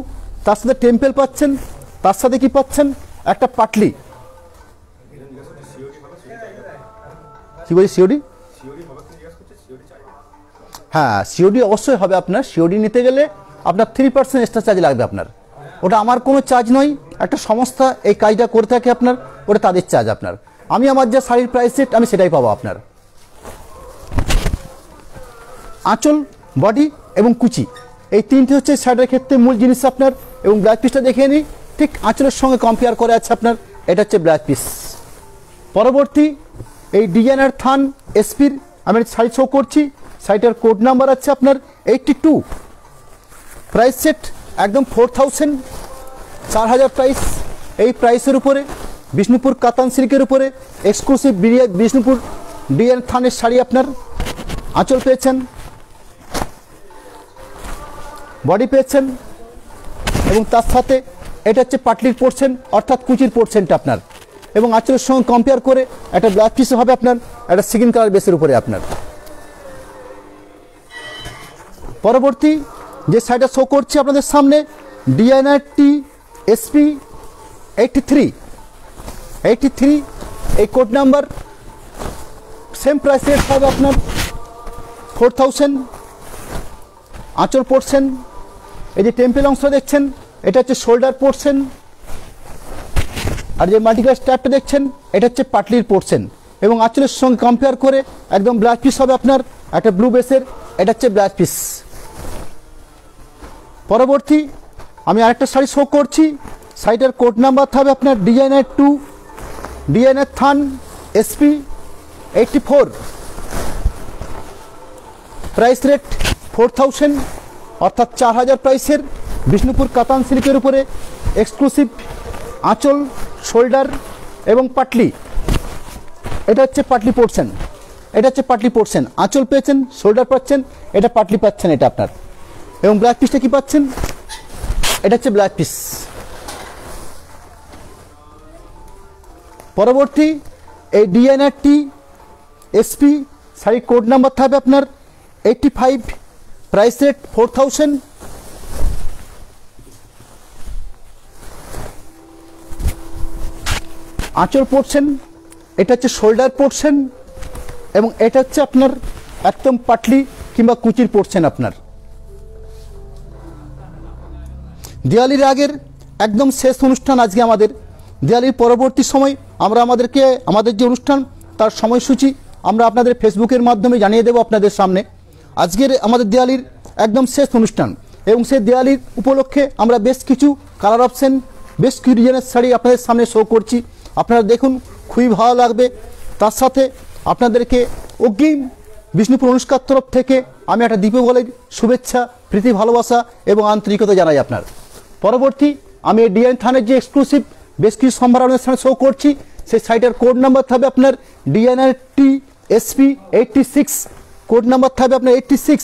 তার সাথে টেম্পেল পাচ্ছেন, তার সাথে কি পাচ্ছেন, একটা পাটলি। কি বলছি, সিওডি? হ্যাঁ, সিওডি অবশ্যই হবে আপনার। সিওডি নিতে গেলে আপনার 3% এক্সট্রা চার্জ লাগবে আপনার। ওটা আমার কোনো চার্জ নয়, একটা সংস্থা এই কাজটা করে থাকে আপনার, ওটা তাদের চার্জ আপনার। আমি আমার যা শাড়ির প্রাইস রেট আমি সেটাই পাবো আপনার। আঁচল, বডি এবং কুচি এই তিনটে হচ্ছে শাড়ির ক্ষেত্রে মূল জিনিস আপনার। এবং ব্লাউজ পিসটা দেখিয়ে নিই, ঠিক আঁচলের সঙ্গে কম্পেয়ার করে আছে আপনার, এটা হচ্ছে ব্লাউজ পিস। পরবর্তী এই ডিজাইনার থান এসপির আমি শাড়ি শো করছি, শাড়িটার কোড নাম্বার আছে আপনার 82, প্রাইস সেট একদম 4000, 4000 প্রাইস। এই প্রাইসের উপরে বিষ্ণুপুর কাতান সিল্কের উপরে এক্সক্লুসিভ বিষ্ণুপুর ডিজাইনার থানের শাড়ি আপনার। আঁচল পেয়েছেন, বডি পেয়েছেন, এবং তার সাথে এটা হচ্ছে পাটলির পোর্শন অর্থাৎ কুচির পোর্শনটা আপনার, এবং আঁচলের সঙ্গে কম্পেয়ার করে একটা ব্লাউজ পিস হবে আপনার একটা সিগিন কালার বেসের উপরে আপনার। পরবর্তী যে শাড়িটা শো করছি আপনাদের সামনে ডিজাইনার টি এসপি 83, এই code number, same price rate হবে আপনার 4000। আঁচল পোর্শন, এই যে টেম্পেল অংশ দেখছেন এটা হচ্ছে শোল্ডার পোর্শন, আর যে মাল্টিক্লাস স্ট্র্যাপটা দেখছেন এটা হচ্ছে পাটলির পোর্শন, এবং আঁচলের সঙ্গে কম্পেয়ার করে একদম ব্লাউজ পিস হবে আপনার একটা ব্লু বেসের, এটা হচ্ছে ব্লাউজ পিস। পরবর্তী আমি আরেকটা শাড়ি শো করছি, শাড়িটার কোড নাম্বার হবে আপনার ডিজাইনার 2, ডিজাইনার থান এসপি 84, প্রাইস রেট 4000 অর্থাৎ 4000 প্রাইসের বিষ্ণুপুর কাতান সিল্কের উপরে এক্সক্লুসিভ আঁচল, শোল্ডার এবং পাটলি, এটা হচ্ছে পাটলি পোর্শন, এটা হচ্ছে পাটলি পোর্শন। আঁচল পেয়েছেন, শোল্ডার পাচ্ছেন, এটা পাটলি পাচ্ছেন এটা আপনার, এবং ব্লাউজ পিসটা কি পাচ্ছেন, এটা হচ্ছে ব্লাউজ পিস। পরবর্তী এই ডিজাইনার টি এসপি শাড়ির কোড নাম্বার থাকবে আপনার 85, প্রাইস রেট 4000। আঁচল পোর্শন, এটা হচ্ছে শোল্ডার পোর্শন, এবং এটা হচ্ছে আপনার একদম পাটলি কিংবা কুচির পোর্শন আপনার। দিওয়ালির আগের একদম শেষ অনুষ্ঠান আজকে আমাদের। দিওয়ালির পরবর্তী সময় আমরা আমাদের যে অনুষ্ঠান তার সময়সূচি আমরা আপনাদের ফেসবুকের মাধ্যমে জানিয়ে দেব আপনাদের সামনে। আজকের আমাদের দিওয়ালির একদম শেষ অনুষ্ঠান, এবং সেই দিওয়ালির উপলক্ষে আমরা বেশ কিছু কালার অপশন, বেশ কিছু ডিজাইনের শাড়ি আপনাদের সামনে শো করছি। আপনারা দেখুন, খুবই ভালো লাগবে। তার সাথে আপনাদেরকে অগ্রিম বিষ্ণুপুর অনুষ্কার তরফ থেকে আমি একটা দীপাবলির শুভেচ্ছা, প্রীতি, ভালোবাসা এবং আন্তরিকতা জানাই আপনার। পরবর্তী আমি এই ডিজাইন থানের যে এক্সক্লুসিভ বেশ কিছু সম্ভার আপনাদের সামনে শো করছি, সেই শাড়িটার কোড নাম্বার থাকবে আপনার ডিজাইনার টি এসপি 86, কোড নাম্বার থাকবে আপনার 86,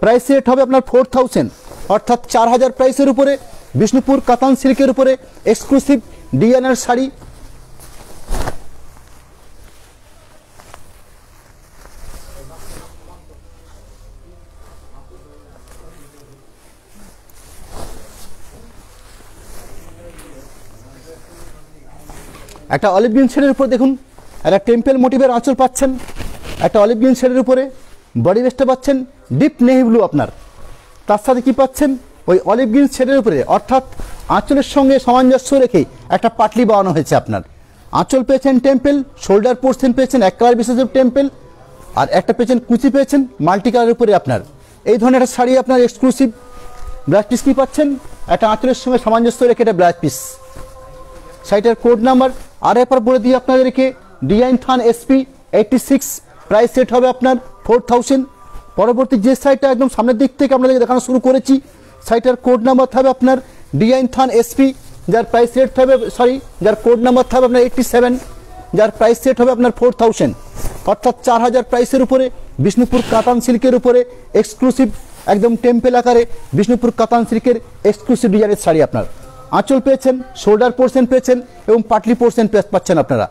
প্রাইস রেট হবে আপনার 4000 অর্থাৎ 4000 প্রাইসের উপরে বিষ্ণুপুর কাতান সিল্কের উপরে এক্সক্লুসিভ ডিজাইনার শাড়ি। একটা অলিভ গ্রিন শেডের উপরে দেখুন একটা টেম্পেল মোটিভের আঁচল পাচ্ছেন, একটা অলিভ গ্রিন শেডের উপরে বডি বেসটা পাচ্ছেন ডিপ নেভি ব্লু আপনার। তার সাথে কি পাচ্ছেন, ওই অলিভ গ্রিন শেডের উপরে অর্থাৎ আঁচলের সঙ্গে সামঞ্জস্য রেখে একটা পাটলি বানানো হয়েছে আপনার। আঁচল পেয়েছেন টেম্পেল, শোল্ডার পোর্শন পেয়েছেন এক কালার বিশেষ টেম্পেল, আর একটা পেয়েছেন কুচি পেয়েছেন মাল্টি কালারের উপরে আপনার। এই ধরনের একটা শাড়ি আপনার এক্সক্লুসিভ ব্লাউজ পিস কি পাচ্ছেন, একটা আঁচলের সঙ্গে সামঞ্জস্য রেখে একটা ব্লাউজ পিস। শাড়িটার কোড নাম্বার আর একবার বলে দিই আপনাদেরকে, ডিজাইন থান এসপি 86, প্রাইস সেট হবে আপনার 4000। পরবর্তী যে শাড়িটা একদম সামনের দিক থেকে আপনাদেরকে দেখানো শুরু করেছি, শাড়িটার কোড নাম্বার থাকবে আপনার ডিজাইন থান এসপি, যার প্রাইস সেট হবে যার কোড নাম্বার থাকবে আপনার 87, যার প্রাইস সেট হবে আপনার 4000 অর্থাৎ 4000 প্রাইসের উপরে বিষ্ণুপুর কাতান সিল্কের উপরে এক্সক্লুসিভ একদম টেম্পেল আকারে বিষ্ণুপুর কাতান সিল্কের এক্সক্লুসিভ ডিজাইনের শাড়ি আপনার। আঁচল পেয়েছেন, শোল্ডার পোর্শন পেয়েছেন এবং পাটলি পোর্শন পাচ্ছেন আপনারা।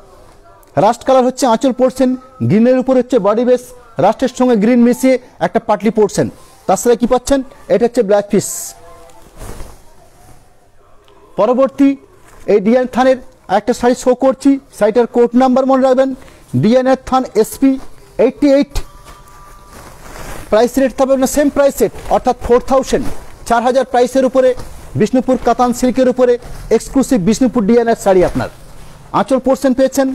রাস্ট কালার হচ্ছে আঁচল পোর্শন, গ্রিনের উপর হচ্ছে বডি বেস, রাস্টের সঙ্গে গ্রিন মিশিয়ে একটা পাটলি পোর্শন। তার সাথে কি পাচ্ছেন, এটা হচ্ছে ব্লাউজ পিস। পরবর্তী এই ডিজাইন থানের একটা শাড়ি শো করছি, শাড়িটার কোড নাম্বার মনে রাখবেন ডিজাইনার থান এসপি 88, প্রাইস রেট থাকবে না সেম প্রাইস রেট অর্থাৎ 4000, 4000 প্রাইসের উপরে বিষ্ণুপুর কাতান সিল্কের উপরে এক্সক্লুসিভ বিষ্ণুপুর ডিজাইনার শাড়ি আপনার। আঁচল পোর্শন পেয়েছেন,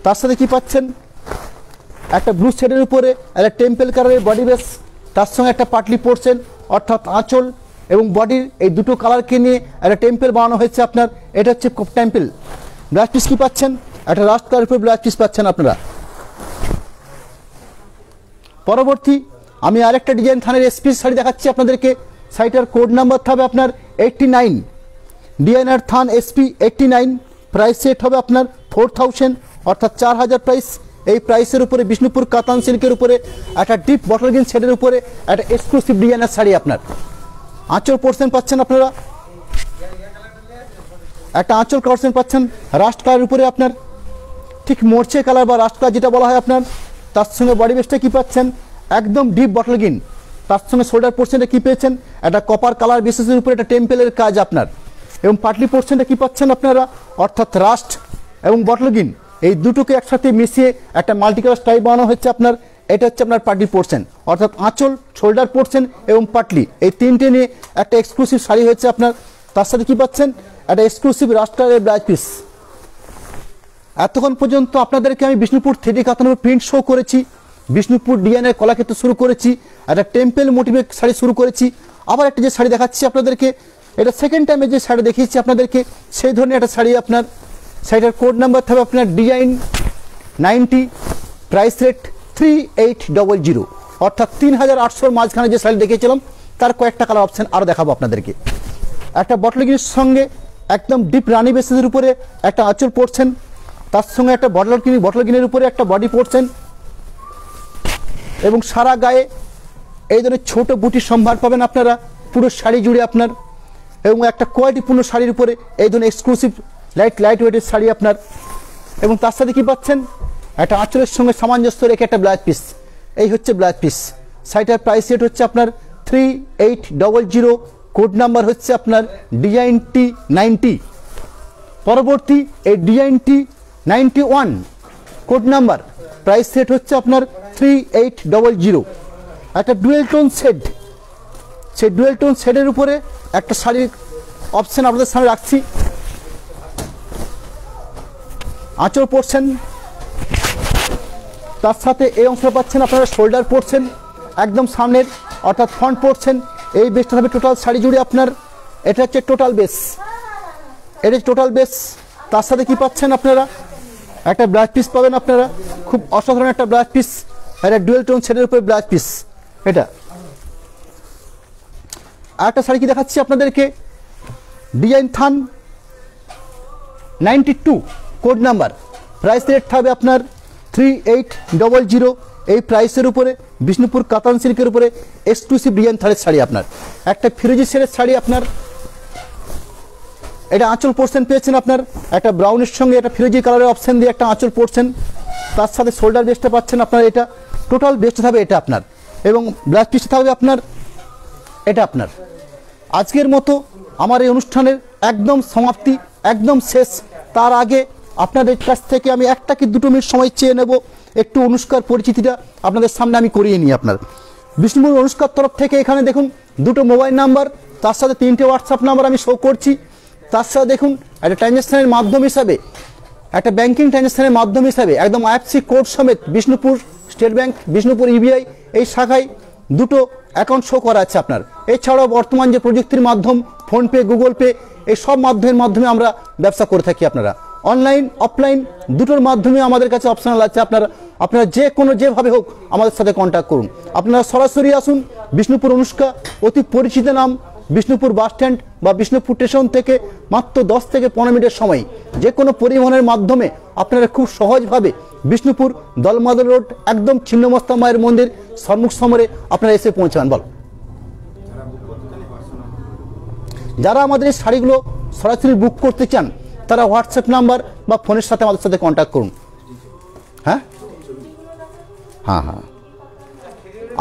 তার সাথে কি পাচ্ছেন, একটা ব্লু শেডের উপরে একটা টেম্পেল কালারের বডি বেস, তার সঙ্গে একটা পাটলি পোর্শন অর্থাৎ আঁচল এবং বডির এই দুটো কালারকে নিয়ে একটা টেম্পেল বানানো হয়েছে আপনার। এটা হচ্ছে টেম্পেল। ব্লাউজ পিস কি পাচ্ছেন, একটা রাস্ট কালারের উপরে ব্লাউজ পিস পাচ্ছেন আপনারা। পরবর্তী আমি আরেকটা ডিজাইন থানের এসপি শাড়ি দেখাচ্ছি আপনাদেরকে। শাড়িটার কোড নাম্বার হবে আপনার 89, ডিজাইনার থান এসপি 89। প্রাইস সেট হবে আপনার 4000, অর্থাৎ 4000 প্রাইস। এই প্রাইসের উপরে বিষ্ণুপুর কাতান সিল্কের উপরে একটা ডিপ বটল গ্রিন শেডের উপরে একটা এক্সক্লুসিভ ডিজাইনার শাড়ি আপনার। আঁচল পোর্শন পাচ্ছেন আপনারা, একটা আঁচল পোর্শন পাচ্ছেন রাস্ট কালারের উপরে আপনার, ঠিক মোর্চে কালার বা রাস্ট কালার যেটা বলা হয় আপনার। তার সঙ্গে বডি বেসটা কী পাচ্ছেন, একদম ডিপ বটল গ্রিন। তার সঙ্গে শোল্ডার পোর্শনটা কী পেয়েছেন, একটা কপার কালার বেসিসের উপরে একটা টেম্পেলের কাজ আপনার। এবং পাটলি পোর্শনটা কী পাচ্ছেন আপনারা, অর্থাৎ রাস্ট এবং বটল গ্রিন এই দুটোকে একসাথে মিশিয়ে একটা মাল্টি কালার স্টাইল বানানো হচ্ছে আপনার। এটা হচ্ছে আপনার পাটলি পোর্শন, অর্থাৎ আঁচল, শোল্ডার পোর্শন এবং পাটলি এই তিনটে নিয়ে একটা এক্সক্লুসিভ শাড়ি হচ্ছে আপনার। তার সাথে কী পাচ্ছেন, একটা এক্সক্লুসিভ রাস্ট কালারের ব্লাউজ পিস। এতক্ষণ পর্যন্ত আপনাদেরকে আমি বিষ্ণুপুর 3D কাতানের প্রিন্ট শো করেছি, বিষ্ণুপুর ডিজাইনের কলাক্ষেত্র শুরু করেছি, একটা টেম্পেল মোটিভের শাড়ি শুরু করেছি। আবার একটা যে শাড়ি দেখাচ্ছি আপনাদেরকে, এটা সেকেন্ড টাইমে যে শাড়ি দেখিয়েছি আপনাদেরকে সেই ধরনের একটা শাড়ি আপনার। শাড়িটার কোড নাম্বার থাকবে আপনার ডিজাইন 90, প্রাইস রেট 3800, অর্থাৎ 3800 মাঝখানে যে শাড়ি দেখিয়েছিলাম তার কয়েকটা কালার অপশান আরও দেখাবো আপনাদেরকে। একটা বটল গ্রিনের সঙ্গে একদম ডিপ রানি বেসিসের উপরে একটা আঁচল পড়ছেন, তার সঙ্গে একটা বটল গ্রিনের উপরে একটা বডি পড়ছেন এবং সারা গায়ে এই ধরনের ছোটো বুটির সম্ভার পাবেন আপনারা পুরো শাড়ি জুড়ে আপনার। এবং একটা কোয়ালিটিপূর্ণ শাড়ির উপরে এই ধরনের এক্সক্লুসিভ লাইট ওয়েটের শাড়ি আপনার। এবং তার সাথে কী পাচ্ছেন, একটা আঁচলের সঙ্গে সামঞ্জস্য রেখে একটা ব্লাউজ পিস। এই হচ্ছে ব্লাউজ পিস। শাড়িটার প্রাইস রেট হচ্ছে আপনার 3800, কোড নাম্বার হচ্ছে আপনার ডিজাইনটি 90। পরবর্তী এই ডিজাইনটি 91, কোড নাম্বার, প্রাইস সেট হচ্ছে আপনার 3800। একটা ডুয়েল টোন শেড, সেই ডুয়েল টোন শেডের উপরে একটা শাড়ির অপশান আপনাদের সামনে রাখছি। আঁচল পড়ছেন, তার সাথে এই অংশটা পাচ্ছেন আপনারা শোল্ডার পড়ছেন একদম সামনের, অর্থাৎ ফ্রন্ট পড়ছেন। এই বেসটা হবে টোটাল শাড়ি জুড়ে আপনার। এটা হচ্ছে টোটাল বেস, এটা টোটাল বেস। তার সাথে কি পাচ্ছেন আপনারা, একটা ব্লাউজ পিস পাবেন আপনারা, খুব অসাধারণ একটা ব্লাউজ পিস, একটা ডুয়েল টোন শেডের উপরে ব্লাউজ পিস। এটা আরেকটা শাড়ি কি দেখাচ্ছি আপনাদেরকে, ডিজাইন থান 92, কোড নাম্বার, প্রাইস রেট থাকবে আপনার 3800। এই প্রাইসের উপরে বিষ্ণুপুর কাতান সিল্কের উপরে এক্সক্লুসিভ ডিজাইন থানের শাড়ি আপনার। একটা ফিরোজি শেডের শাড়ি আপনার, এটা আঁচল পোর্শন পেয়েছেন আপনার, একটা ব্রাউনের সঙ্গে একটা ফিরোজি কালারের অপশান দিয়ে একটা আঁচল পোর্শন, তার সাথে শোল্ডার বেসটা পাচ্ছেন আপনার। এটা টোটাল বেসটা থাকবে এটা আপনার, এবং ব্লাউজ পিসটা থাকবে আপনার এটা আপনার। আজকের মতো আমার এই অনুষ্ঠানের একদম সমাপ্তি, একদম শেষ। তার আগে আপনাদের কাছ থেকে আমি 1 কি 2 মিনিট সময় চেয়ে নেব, একটু অনুষ্কার পরিচিতিটা আপনাদের সামনে আমি করিয়ে নিই আপনার। বিষ্ণুপুর অনুষ্কার তরফ থেকে এখানে দেখুন 2টো মোবাইল নাম্বার, তার সাথে 3টে হোয়াটসঅ্যাপ নাম্বার আমি শো করছি। তার সাথে দেখুন একটা ট্রানজ্যাকশনের মাধ্যম হিসাবে, একটা ব্যাংকিং ট্রানজ্যাকশনের মাধ্যম হিসাবে একদম IFSC কোড সমেত Bishnupur state bank, Bishnupur UBI এই শাখায় 2টো অ্যাকাউন্ট শো করা আছে আপনার। এছাড়াও বর্তমান যে প্রযুক্তির মাধ্যম ফোনপে, গুগল পে, এই সব মাধ্যমের মাধ্যমে আমরা ব্যবসা করে থাকি। আপনারা অনলাইন অফলাইন দুটোর মাধ্যমে আমাদের কাছে অপশনাল আছে। আপনারা যে কোনো যেভাবে হোক আমাদের সাথে কন্ট্যাক্ট করুন। আপনারা সরাসরি আসুন। বিষ্ণুপুর অনুষ্কা অতি পরিচিত নাম, বিষ্ণুপুর বাস স্ট্যান্ড বা বিষ্ণুপুর স্টেশন থেকে মাত্র 10 থেকে 15 মিনিটের সময় যে কোনো পরিবহনের মাধ্যমে আপনারা খুব সহজভাবে বিষ্ণুপুর দলমাদল রোড একদম ছিন্নমস্তা মায়ের মন্দির সম্মুখ সমরে আপনারা এসে পৌঁছান। বল, যারা আমাদের এই শাড়িগুলো সরাসরি বুক করতে চান তারা হোয়াটসঅ্যাপ নাম্বার বা ফোনের সাথে আমাদের সাথে কন্ট্যাক্ট করুন। হ্যাঁ,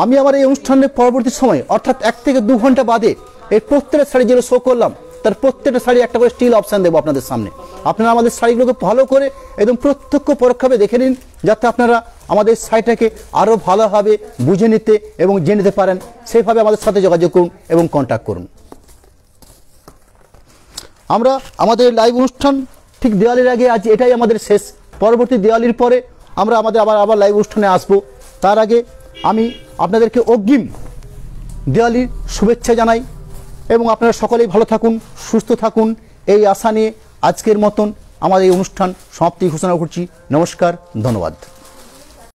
আমি আমার এই অনুষ্ঠানের পরবর্তী সময় অর্থাৎ 1 থেকে 2 ঘন্টা বাদে এই প্রত্যেকটা শাড়ি যেগুলো শো করলাম তার প্রত্যেকটা শাড়ি একটা করে স্টিল অপশান দেবো আপনাদের সামনে। আপনারা আমাদের শাড়িগুলোকে ভালো করে একদম প্রত্যক্ষ পরোক্ষভাবে দেখে নিন, যাতে আপনারা আমাদের শাড়িটাকে আরও ভালোভাবে বুঝে নিতে এবং জেনে নিতে পারেন। সেইভাবে আমাদের সাথে যোগাযোগ করুন এবং কন্ট্যাক্ট করুন। আমরা আমাদের লাইভ অনুষ্ঠান ঠিক দিওয়ালির আগে, আজ এটাই আমাদের শেষ। পরবর্তী দিওয়ালির পরে আমরা আবার লাইভ অনুষ্ঠানে আসব। তার আগে আমি আপনাদেরকে অগ্রিম দিওয়ালির শুভেচ্ছা জানাই এবং আপনারা সকলেই ভালো থাকুন, সুস্থ থাকুন, এই আশা নিয়ে আজকের মতন আমাদের এই অনুষ্ঠান সমাপ্তি ঘোষণা করছি। নমস্কার, ধন্যবাদ।